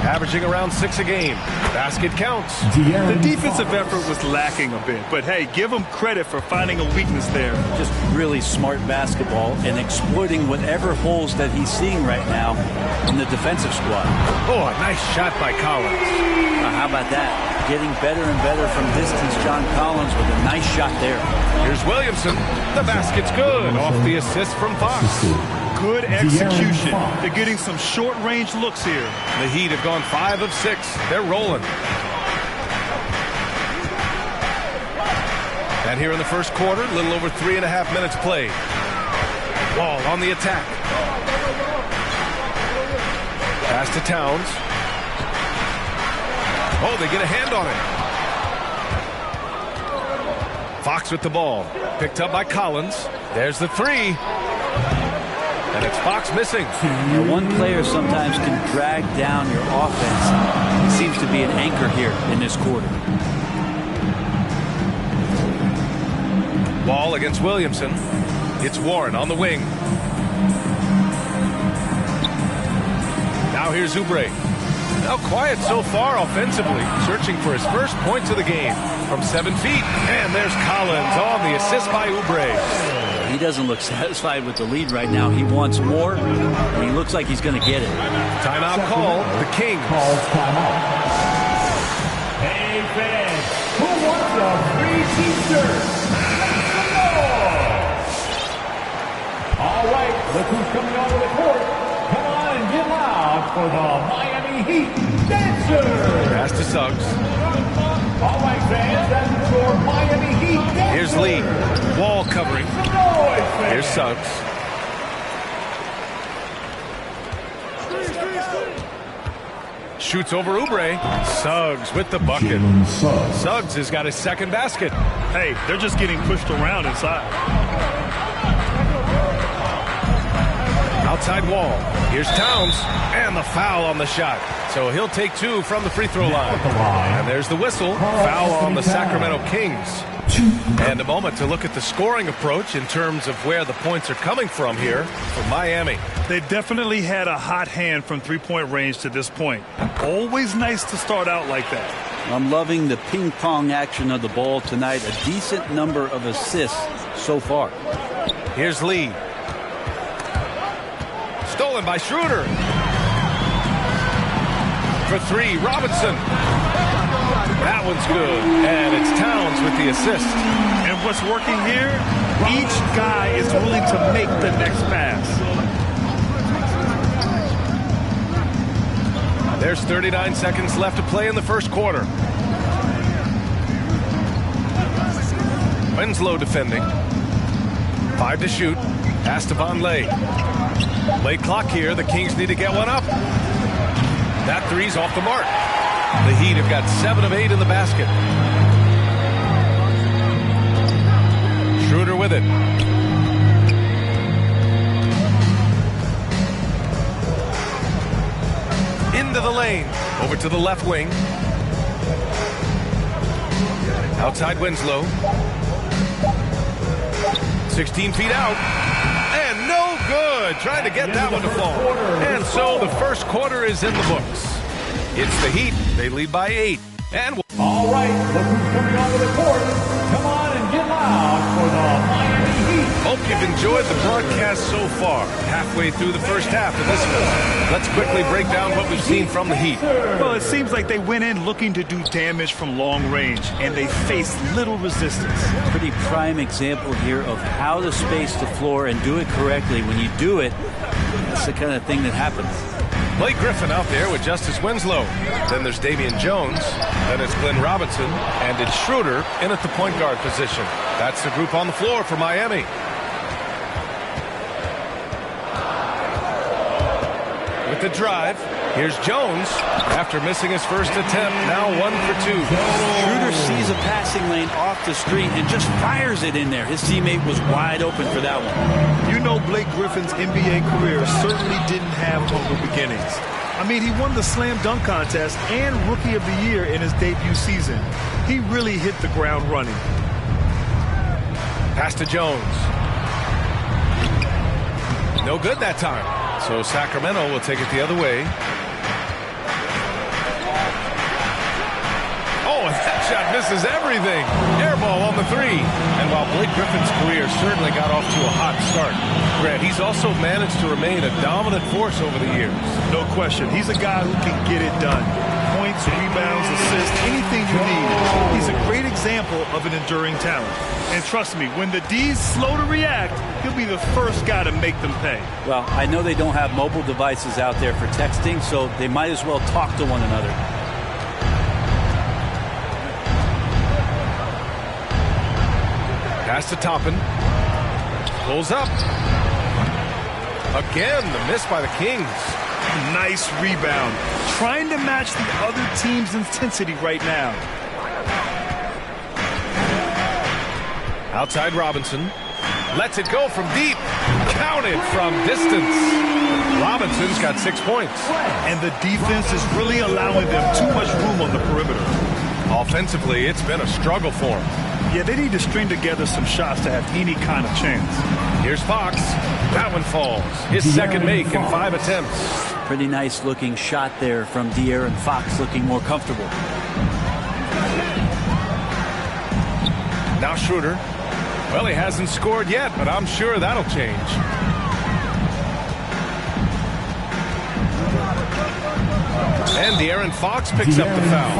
Averaging around 6 a game. Basket counts. The defensive effort was lacking a bit, but hey, give him credit for finding a weakness there. Just really smart basketball and exploiting whatever holes that he's seeing right now in the defensive squad. Oh, a nice shot by Collins. How about that? Getting better and better from distance, John Collins with a nice shot there. Here's Williamson. The basket's good off the assist from Fox. Good execution. They're getting some short-range looks here. The Heat have gone 5 of 6. They're rolling. And here in the first quarter, a little over 3.5 minutes played. Wall on the attack. Pass to Towns. Oh, they get a hand on it. Fox with the ball. Picked up by Collins. There's the 3. And it's Fox missing. One player sometimes can drag down your offense. He seems to be an anchor here in this quarter. Wall against Williamson. It's Warren on the wing. Now here's Oubre. Now quiet so far offensively, searching for his first points of the game from 7 feet. And there's Collins on the assist by Oubre. He doesn't look satisfied with the lead right now. He wants more, and he looks like he's going to get it. Timeout call. The Kings. Hey, fans, who wants a free t-shirt? Make some noise! All right, look who's coming onto the court. Come on and get loud for the Miami Heat Dancers! Pass to Suggs. All right, fans, that's for Miami Heat Dancers! Here's Lee. Wall covering. Here's Suggs. Shoots over Oubre. Suggs with the bucket. Suggs has got his second basket. Hey, they're just getting pushed around inside. Outside Wall. Here's Towns. And the foul on the shot. So he'll take 2 from the free throw line. And there's the whistle. Foul on the Sacramento Kings. And a moment to look at the scoring approach in terms of where the points are coming from here for Miami. They definitely had a hot hand from three-point range to this point. Always nice to start out like that. I'm loving the ping-pong action of the ball tonight. A decent number of assists so far. Here's Lee. Stolen by Schroeder. For 3, Robinson. That one's good. And it's Towns with the assist. And what's working here? Each guy is willing to make the next pass. There's 39 seconds left to play in the first quarter. Winslow defending. 5 to shoot. Pass to Von Lay. Late clock here. The Kings need to get one up. That 3's off the mark. The Heat have got 7 of 8 in the basket. Schroeder with it. Into the lane. Over to the left wing. Outside Winslow. 16 feet out. And no good. Trying to get that one to fall. And so the first quarter is in the books. It's the Heat. They lead by 8. And all right, look who's coming onto the court. Come on and get loud for the Miami Heat. Hope you've enjoyed the broadcast so far. Halfway through the first half of this one. Let's quickly break down what we've seen from the Heat. Well, it seems like they went in looking to do damage from long range, and they faced little resistance. Pretty prime example here of how to space the floor and do it correctly. When you do it, that's the kind of thing that happens. Blake Griffin out there with Justice Winslow. Then there's Damian Jones. Then it's Glenn Robinson. And it's Schroeder in at the point guard position. That's the group on the floor for Miami. With the drive, here's Jones. After missing his first attempt, now 1 for 2. Schroeder sees a passing lane off the screen and just fires it in there. His teammate was wide open for that one. You know, Blake Griffin's NBA career certainly didn't have humble beginnings. I mean, he won the slam dunk contest and Rookie of the Year in his debut season. He really hit the ground running. Pass to Jones. No good that time. So Sacramento will take it the other way. Oh, and that shot misses everything. Air ball on the 3. And while Blake Griffin's career certainly got off to a hot start, Grant, he's also managed to remain a dominant force over the years. No question. He's a guy who can get it done. Points, rebounds, assists, anything you need. He's a great example of an enduring talent. And trust me, when the D's slow to react, he'll be the first guy to make them pay. Well, I know they don't have mobile devices out there for texting, so they might as well talk to one another. Pass to Toppin. Pulls up. Again, the miss by the Kings. Nice rebound. Trying to match the other team's intensity right now. Outside Robinson. Lets it go from deep. Counted from distance. Robinson's got 6 points. And the defense is really allowing them too much room on the perimeter. Offensively, it's been a struggle for him. Yeah, they need to string together some shots to have any kind of chance. Here's Fox. That one falls. His second make in 5 attempts. Pretty nice looking shot there from De'Aaron Fox, looking more comfortable. Now Schroeder. Well, he hasn't scored yet, but I'm sure that'll change. And De'Aaron Fox picks up the foul.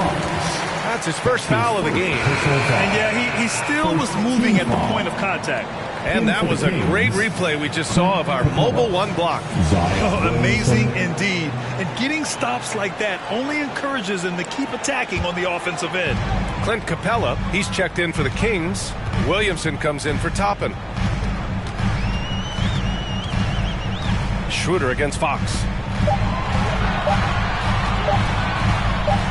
That's his first foul of the game. And yeah, he still was moving at the point of contact. And that was a great replay we just saw of our mobile one block. Oh, amazing indeed. And getting stops like that only encourages him to keep attacking on the offensive end. Clint Capella, he's checked in for the Kings. Williamson comes in for Toppin. Schroeder against Fox.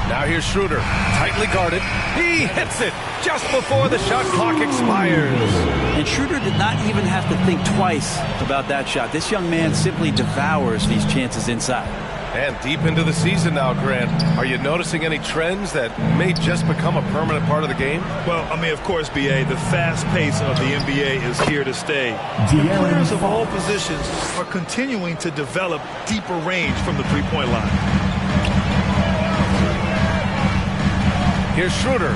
Now here's Schroeder, tightly guarded. He hits it just before the shot clock expires. And Schroeder did not even have to think twice about that shot. This young man simply devours these chances inside. And deep into the season now, Grant, are you noticing any trends that may just become a permanent part of the game? Well, I mean, of course, B.A., the fast pace of the NBA is here to stay. And players of all positions are continuing to develop deeper range from the three-point line. Here's Schroeder.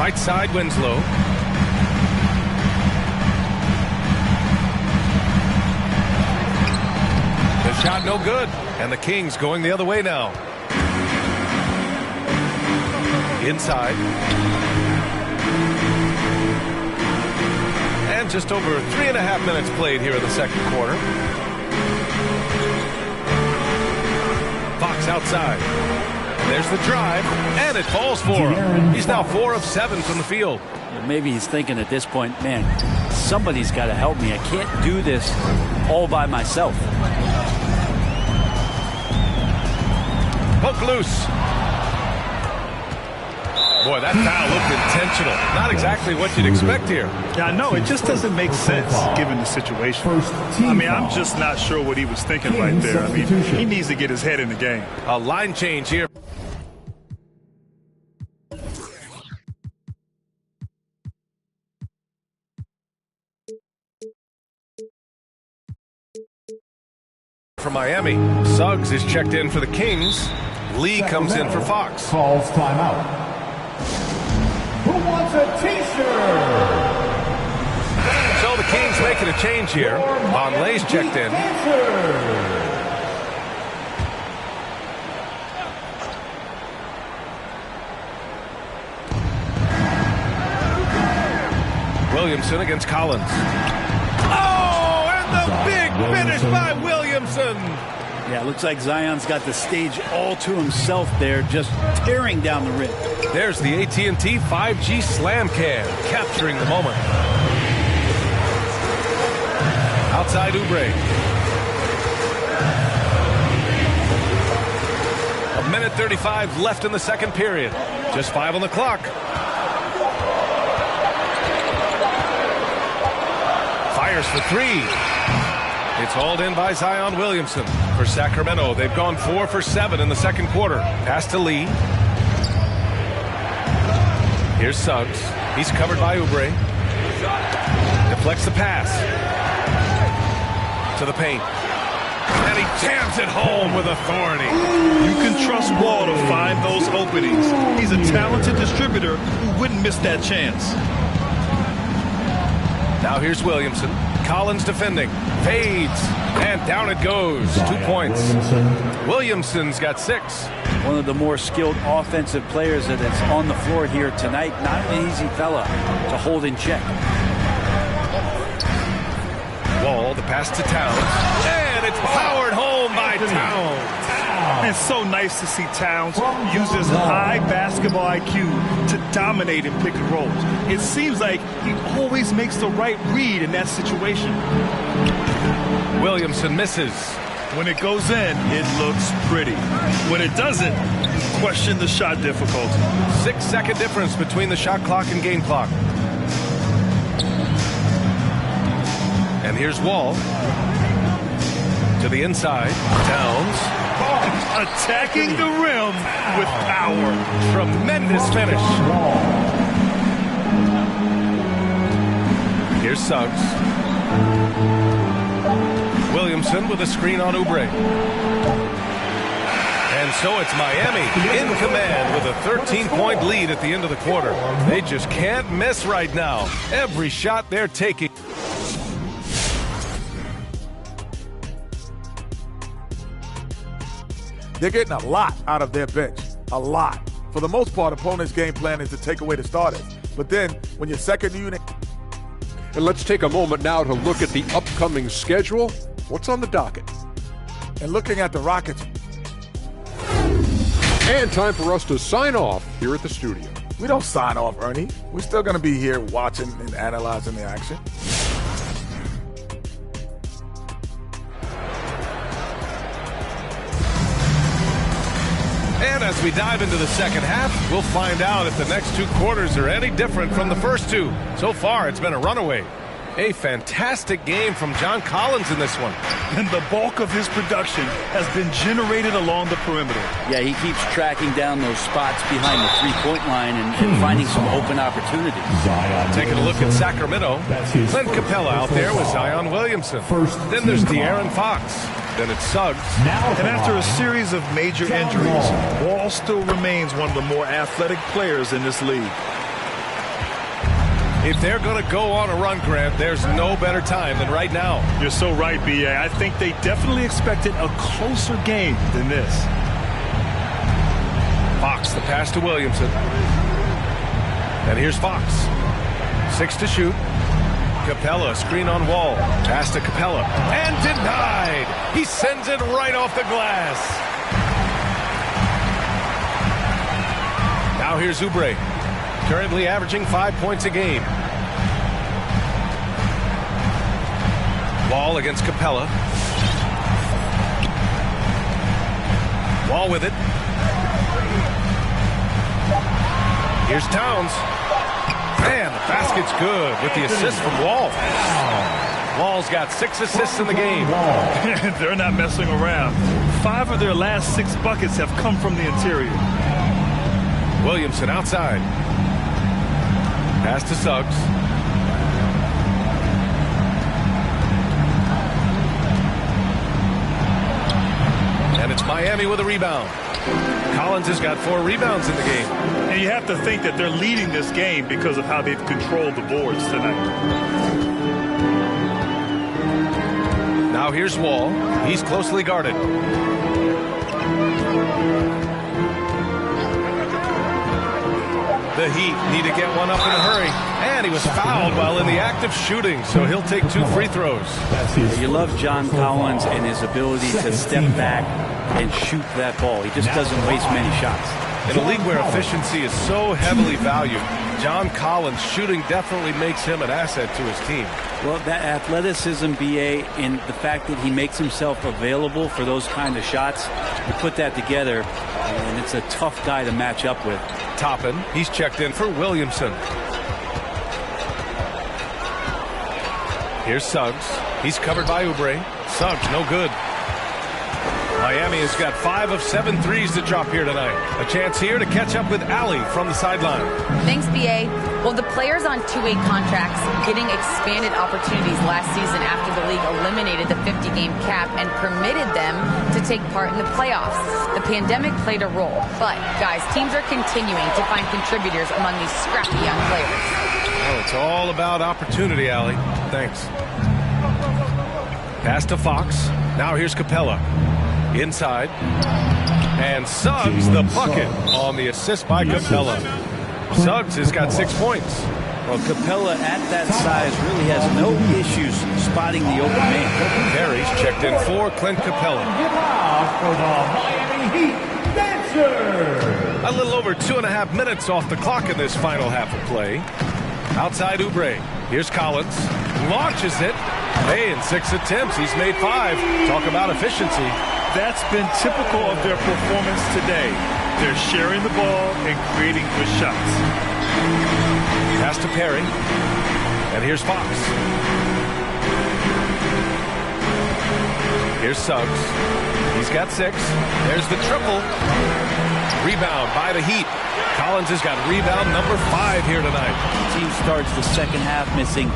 Right side, Winslow. The shot no good. And the Kings going the other way now. Inside. And just over 3.5 minutes played here in the second quarter. Fox outside. And there's the drive, and it falls for him. He's now 4 of 7 from the field. Maybe he's thinking at this point, man, somebody's got to help me. I can't do this all by myself. Poke loose. Boy, that foul looked intentional. Not exactly what you'd expect here. Yeah, no, it just doesn't make sense given the situation. I mean, I'm just not sure what he was thinking right there. I mean, he needs to get his head in the game. A line change here. For Miami, Suggs is checked in for the Kings. Lee comes in for Fox. Calls timeout. Who wants a t-shirt? So the Kings making a change here. Vonleh's checked in. Williamson against Collins. Oh, and the big finish by Williamson. Yeah, it looks like Zion's got the stage all to himself there, just tearing down the rim. There's the AT&T 5G Slam Cam, capturing the moment. Outside Oubre. 1:35 left in the second period. Just 5 on the clock. Fires for 3. It's hauled in by Zion Williamson. For Sacramento, they've gone 4 for 7 in the second quarter. Pass to Lee. Here's Suggs. He's covered by Oubre. Deflects the pass. To the paint. And he jams it home with authority. You can trust Wall to find those openings. He's a talented distributor who wouldn't miss that chance. Now here's Williamson. Collins defending. Fades. And down it goes. 2 points. Williamson's got 6. One of the more skilled offensive players that is on the floor here tonight. Not an easy fella to hold in check. Wall, the pass to Towns. And it's powered home by Towns. It's so nice to see Towns use his high basketball IQ to dominate in pick and rolls. It seems like he always makes the right read in that situation. Williamson misses. When it goes in, it looks pretty. When it doesn't, you question the shot difficulty. 6-second difference between the shot clock and game clock. And here's Wall. To the inside. Towns. attacking the rim with power. Tremendous finish. Here's Suggs. Williamson with a screen on Oubre. And so it's Miami in command with a 13-point lead at the end of the quarter. They just can't miss right now. Every shot they're taking. They're getting a lot out of their bench. A lot. For the most part, opponents' game plan is to take away the starters. But then, when your second unit... And let's take a moment now to look at the upcoming schedule. What's on the docket? And looking at the Rockets... And time for us to sign off here at the studio. We don't sign off, Ernie. We're still going to be here watching and analyzing the action. And as we dive into the second half, we'll find out if the next two quarters are any different from the first two. So far, it's been a runaway. A fantastic game from John Collins in this one. And the bulk of his production has been generated along the perimeter. Yeah, he keeps tracking down those spots behind the three-point line and finding some open opportunities. Taking a look at Sacramento. Clint Capella out there with Zion Williamson. Then there's De'Aaron Fox. Then it's Suggs. And after a series of major injuries, Wall still remains one of the more athletic players in this league. If they're going to go on a run, Grant, there's no better time than right now. You're so right, B.A. I think they definitely expected a closer game than this. Fox, the pass to Williamson. And here's Fox. 6 to shoot. Capella, screen on Wall. Pass to Capella. And denied! He sends it right off the glass. Now here's Oubre. Currently averaging 5 points a game. Wall against Capella. Wall with it. Here's Towns. Man, the basket's good with the assist from Wall. Wall's got 6 assists in the game. They're not messing around. 5 of their last 6 buckets have come from the interior. Williamson outside. Pass to Suggs. And it's Miami with a rebound. Collins has got 4 rebounds in the game. And you have to think that they're leading this game because of how they've controlled the boards tonight. Now here's Wall. He's closely guarded. The Heat need to get one up in a hurry. And he was fouled while in the act of shooting, so he'll take 2 free throws. You love John Collins and his ability to step back and shoot that ball. He just doesn't waste many shots. In a league where efficiency is so heavily valued, John Collins' shooting definitely makes him an asset to his team. Well, that athleticism, B.A., and the fact that he makes himself available for those kind of shots, you put that together, and it's a tough guy to match up with. Toppin, he's checked in for Williamson. Here's Suggs. He's covered by Oubre. Suggs, no good. Miami has got 5 of 7 threes to drop here tonight. A chance here to catch up with Allie from the sideline. Thanks, B.A. Well, the players on two-way contracts getting expanded opportunities last season after the league eliminated the 50-game cap and permitted them to take part in the playoffs. The pandemic played a role, but, guys, teams are continuing to find contributors among these scrappy young players. Oh, it's all about opportunity, Allie. Thanks. Pass to Fox. Now here's Capella. Inside. And Suggs the bucket on the assist by Capella. Suggs has got 6 points. Well, Capella at that size really has no issues spotting the open man. Perry's checked in for Clint Capella. For the Miami Heat, Dancer. A little over 2.5 minutes off the clock in this final half of play. Outside Oubre. Here's Collins. Launches it. Hey, in 6 attempts, he's made 5. Talk about efficiency. That's been typical of their performance today. They're sharing the ball and creating good shots. Pass to Perry. And here's Fox. Here's Suggs. He's got 6. There's the triple. Rebound by the Heat. Collins has got rebound number 5 here tonight. The team starts the second half missing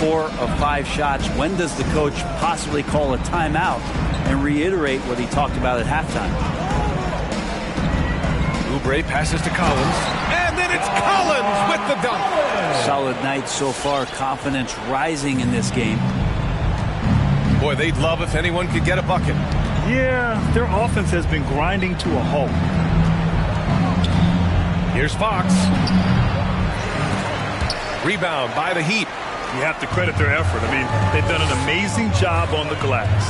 4 of 5 shots. When does the coach possibly call a timeout and reiterate what he talked about at halftime? Oubre passes to Collins. And then it's Collins with the dunk. Solid night so far. Confidence rising in this game. Boy, they'd love if anyone could get a bucket. Yeah, their offense has been grinding to a halt. Here's Fox. Rebound by the Heat. You have to credit their effort. I mean, they've done an amazing job on the glass.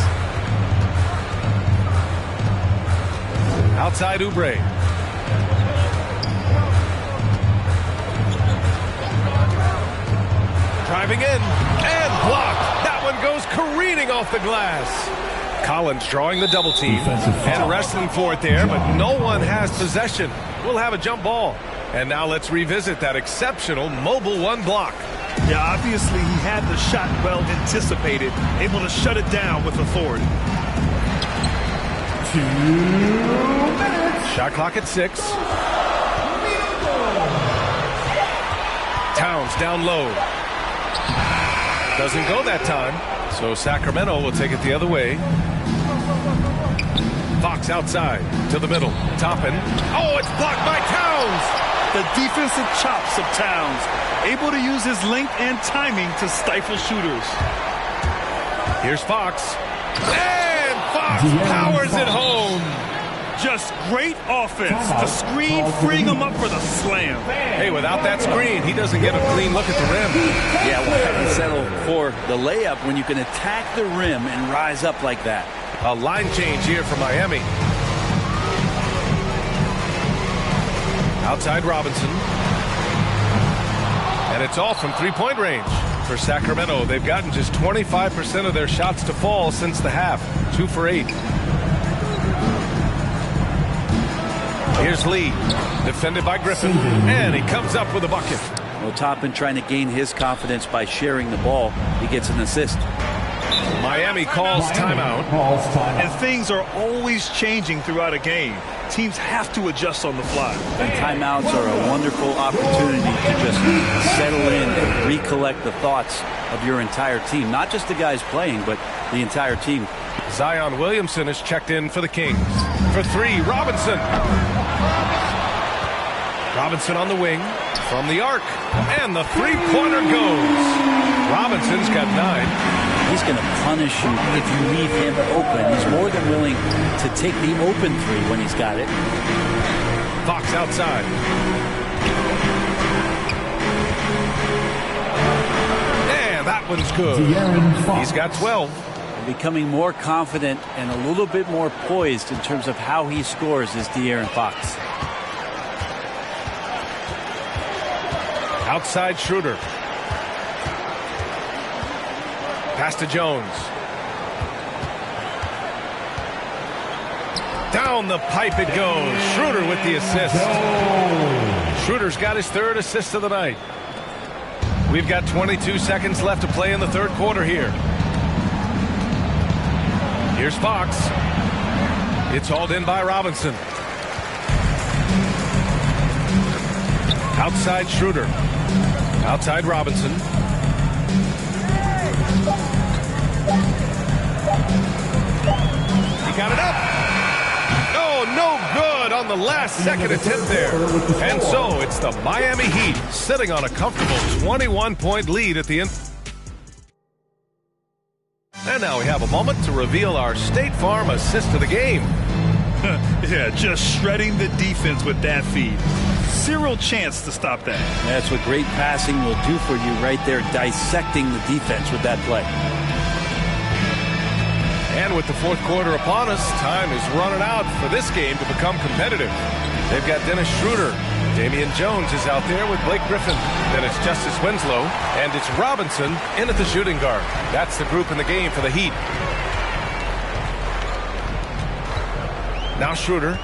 Outside Oubre. Driving in and blocked. That one goes careening off the glass. Collins drawing the double team and wrestling for it there, but no one has possession. We'll have a jump ball. And now let's revisit that exceptional mobile 1 block. Yeah, obviously he had the shot well anticipated, able to shut it down with authority. 2 minutes. Shot clock at 6. Towns down low. Doesn't go that time, so Sacramento will take it the other way. Fox outside to the middle. Toppin. Oh, it's blocked by Towns. The defensive chops of Towns, able to use his length and timing to stifle shooters. Here's Fox. And Fox powers it home. Just great offense. The screen freeing him up for the slam. Hey, without that screen, he doesn't get a clean look at the rim. Yeah, why settle for the layup when you can attack the rim and rise up like that? A line change here for Miami. Outside Robinson. And it's all from three-point range. For Sacramento, they've gotten just 25% of their shots to fall since the half. 2 for 8. Here's Lee, defended by Griffin, and he comes up with a bucket. Well, Toppin trying to gain his confidence by sharing the ball. He gets an assist. Miami calls timeout. And things are always changing throughout a game. Teams have to adjust on the fly. And timeouts are a wonderful opportunity to just settle in and recollect the thoughts of your entire team. Not just the guys playing, but the entire team. Zion Williamson is checked in for the Kings. For 3, Robinson. Robinson on the wing, from the arc, and the three-pointer goes. Robinson's got 9. He's going to punish you if you leave him open. He's more than willing to take the open 3 when he's got it. Fox outside. And that one's good. He's got 12. Becoming more confident and a little bit more poised in terms of how he scores is De'Aaron Fox. Outside Schroeder. Pass to Jones. Down the pipe it goes. Schroeder with the assist. Schroeder's got his 3rd assist of the night. We've got 22 seconds left to play in the 3rd quarter here. Here's Fox. It's hauled in by Robinson. Outside Schroeder. Outside Robinson. He got it up. Oh, no good on the last second attempt there. And so it's the Miami Heat sitting on a comfortable 21-point lead at the end. And now we have a moment to reveal our State Farm assist of the game. Yeah, just shredding the defense with that feed. Zero chance to stop that. That's what great passing will do for you right there, dissecting the defense with that play. And with the 4th quarter upon us, time is running out for this game to become competitive. They've got Dennis Schroeder. Damian Jones is out there with Blake Griffin. Then it's Justice Winslow, and it's Robinson in at the shooting guard. That's the group in the game for the Heat. Now Schroeder.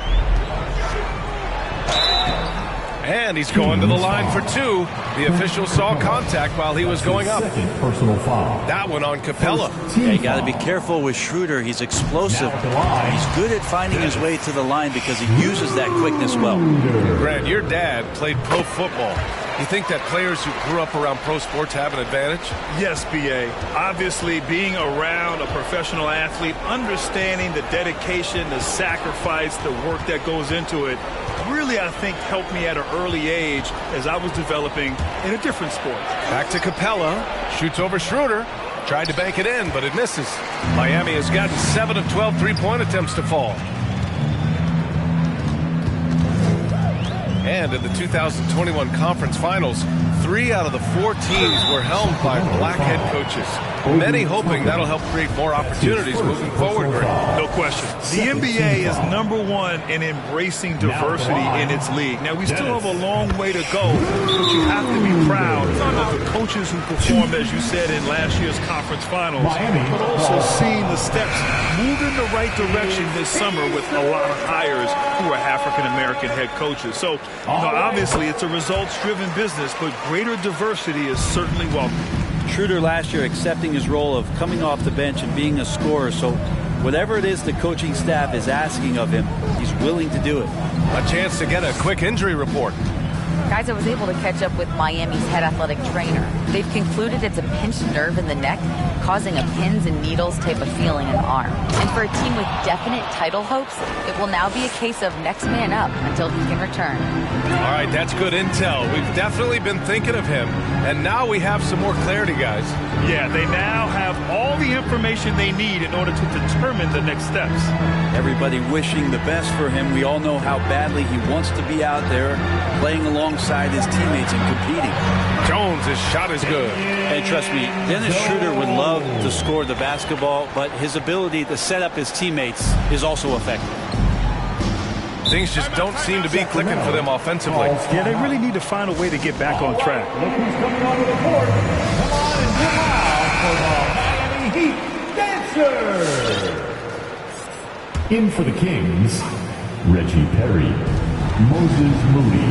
And he's going to the line for 2. The official saw contact while he was going up. Personal foul. That one on Capella. Yeah, you got to be careful with Schroeder. He's explosive. He's good at finding his way to the line because he uses that quickness well. Grant, your dad played pro football. You think that players who grew up around pro sports have an advantage? Yes, B.A. Obviously, being around a professional athlete, understanding the dedication, the sacrifice, the work that goes into it, really, I think, helped me at an early age as I was developing in a different sport. Back to Capella. Shoots over Schroeder. Tried to bank it in, but it misses. Miami has gotten 7 of 12 three-point attempts to fall. And in the 2021 conference finals, 3 out of the 4 teams were helmed by black head coaches. Many hoping that'll help create more opportunities moving forward, Grant. No question. The NBA is #1 in embracing diversity in its league. Now, we still have a long way to go, but you have to be proud of the coaches who performed, as you said, in last year's conference finals, but also seeing the steps move in the right direction this summer with a lot of hires who are African-American head coaches. So, obviously, it's a results-driven business, but greater diversity is certainly welcome. Schroeder last year accepting his role of coming off the bench and being a scorer. So whatever it is the coaching staff is asking of him, he's willing to do it. A chance to get a quick injury report. Guys, I was able to catch up with Miami's head athletic trainer. They've concluded it's a pinched nerve in the neck, causing a pins and needles type of feeling in the arm. And for a team with definite title hopes, it will now be a case of next man up until he can return. All right, that's good intel. We've definitely been thinking of him, and now we have some more clarity, guys. Yeah, they now have all the information they need in order to determine the next steps. Everybody wishing the best for him. We all know how badly he wants to be out there playing alongside his teammates and competing. Jones, his shot is good. And trust me, Dennis Schroeder would love to score the basketball, but his ability to set up his teammates is also effective. Things just don't seem to be clicking for them offensively. Yeah, they really need to find a way to get back on track. Look who's coming onto the court. Come on and get loud for the Miami Heat Dancers. In for the Kings, Reggie Perry, Moses Moody,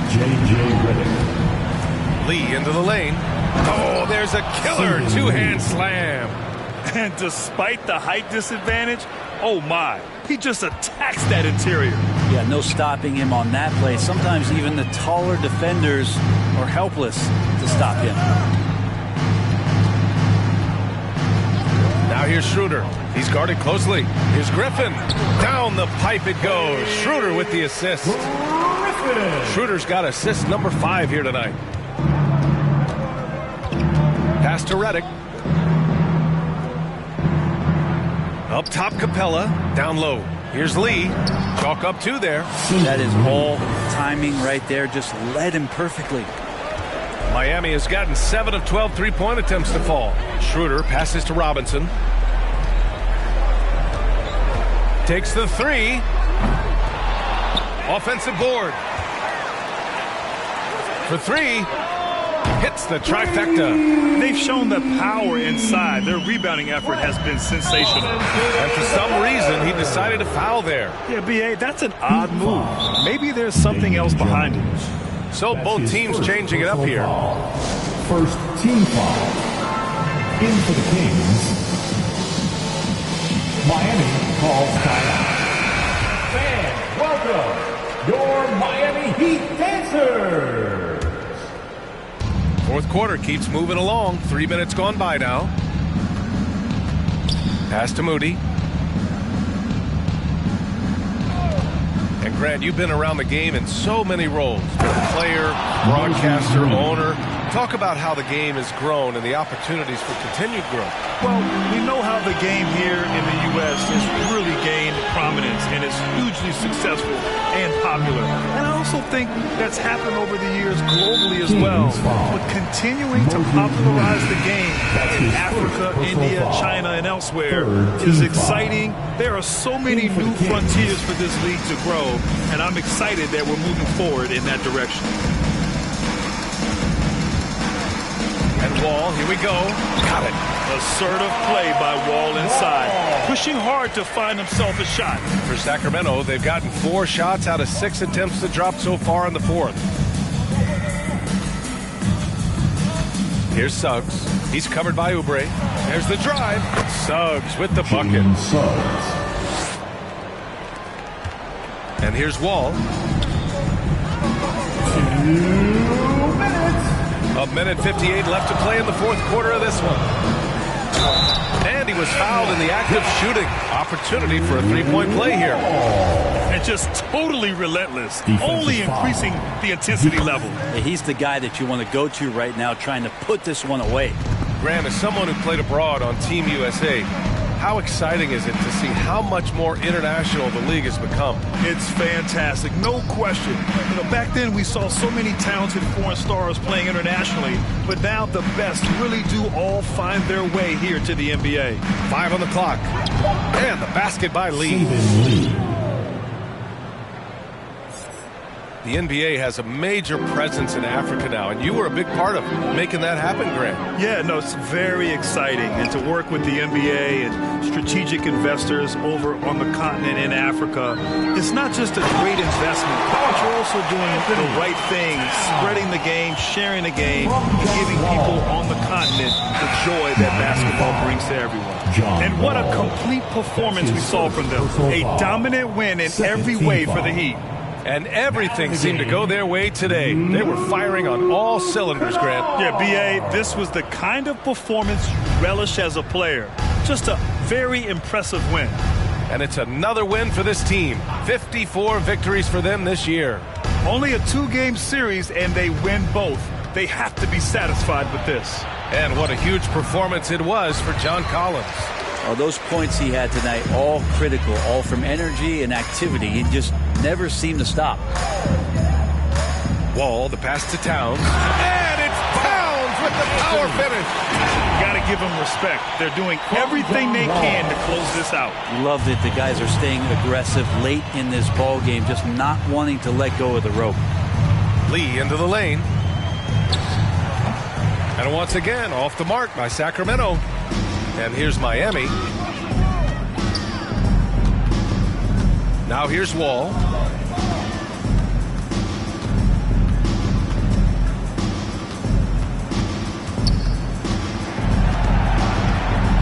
J.J. Redick. Lee into the lane. Oh, there's a killer two-hand slam. And despite the height disadvantage, oh my, he just attacks that interior. Yeah, no stopping him on that play. Sometimes even the taller defenders are helpless to stop him. Now here's Schroeder. He's guarded closely. Here's Griffin. Down the pipe it goes. Schroeder with the assist. Schroeder's got assist number 5 here tonight. Pass to Redick. Up top, Capella. Down low. Here's Lee. Chalk up 2 there. That is all timing right there. Just led him perfectly. Miami has gotten 7 of 12 three-point attempts to fall. Schroeder passes to Robinson. Takes the 3. Offensive board. For 3. Hits the trifecta. They've shown the power inside. Their rebounding effort has been sensational. And for some reason, he decided to foul there. Yeah, B.A., that's an odd move. Maybe there's something else behind it. So both teams changing it up here. First team foul. In for the Kings, Miami calls timeout. Fans, welcome your Miami Heat Dancers. Fourth quarter keeps moving along. 3 minutes gone by now. Pass to Moody. And Grant, you've been around the game in so many roles. Player, broadcaster, owner. Talk about how the game has grown and the opportunities for continued growth. Well, we know how the game here in the U.S. has really gained prominence and is hugely successful and popular. And I also think that's happened over the years globally as well. But continuing to popularize the game in Africa, India, China, and elsewhere is exciting. There are so many new frontiers for this league to grow, and I'm excited that we're moving forward in that direction. And Wall, here we go. Got it. Assertive play by Wall inside, pushing hard to find himself a shot. For Sacramento, they've gotten 4 shots out of 6 attempts to drop so far in the 4th. Here's Suggs. He's covered by Oubre. There's the drive. Suggs with the bucket. And here's Wall. 2 minutes. A minute 58 left to play in the 4th quarter of this one. And he was fouled in the act of shooting. Opportunity for a 3-point play here. And just totally relentless, only increasing the intensity level. Yeah, he's the guy that you want to go to right now, trying to put this one away. Grant, as someone who played abroad on Team USA, how exciting is it to see how much more international the league has become? It's fantastic, no question. Back then we saw so many talented foreign stars playing internationally, but now the best really do all find their way here to the NBA. 5 on the clock. And the basket by Lee. The NBA has a major presence in Africa now, and you were a big part of making that happen, Grant. Yeah, no, it's very exciting. And to work with the NBA and strategic investors over on the continent in Africa, it's not just a great investment, but you're also doing the right thing, spreading the game, sharing the game, and giving people on the continent the joy that basketball brings to everyone. And what a complete performance we saw from them. A dominant win in every way for the Heat. And everything seemed to go their way today. They were firing on all cylinders, Grant. Yeah, B.A., this was the kind of performance you relish as a player. Just a very impressive win. And it's another win for this team. 54 victories for them this year. Only a 2-game series, and they win both. They have to be satisfied with this. And what a huge performance it was for John Collins. Oh, those points he had tonight, all critical, all from energy and activity. He just never seemed to stop. Wall, the pass to Towns. And it's Towns with the power finish. You got to give them respect. They're doing everything they can to close this out. Love that the guys are staying aggressive late in this ball game, just not wanting to let go of the rope. Lee into the lane. And once again, off the mark by Sacramento. And here's Miami. Now here's Wall.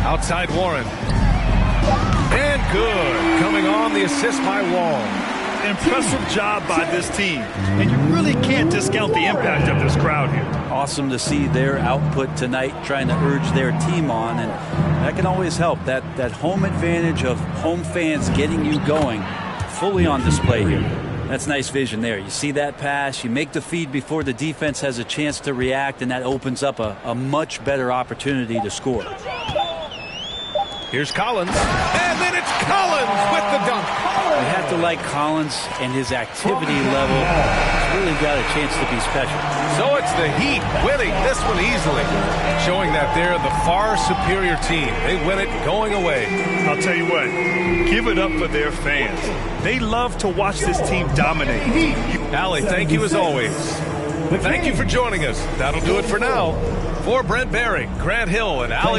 Outside Warren. And good. Coming on, the assist by Wall. Impressive job by this team. And you really can't discount the impact of this crowd here. Awesome to see their output tonight, trying to urge their team on, and that can always help. That home advantage of home fans getting you going, fully on display here. That's nice vision there. You see that pass, you make the feed before the defense has a chance to react, and that opens up a much better opportunity to score. Here's Collins, and then it's Collins with the dunk. You have to like Collins and his activity level. He's really got a chance to be special. So it's the Heat winning this one easily, showing that they're the far superior team. They win it going away. I'll tell you what, give it up for their fans. They love to watch this team dominate. Allie, thank you as always. Thank you for joining us. That'll do it for now. For Brent Barry, Grant Hill, and Allie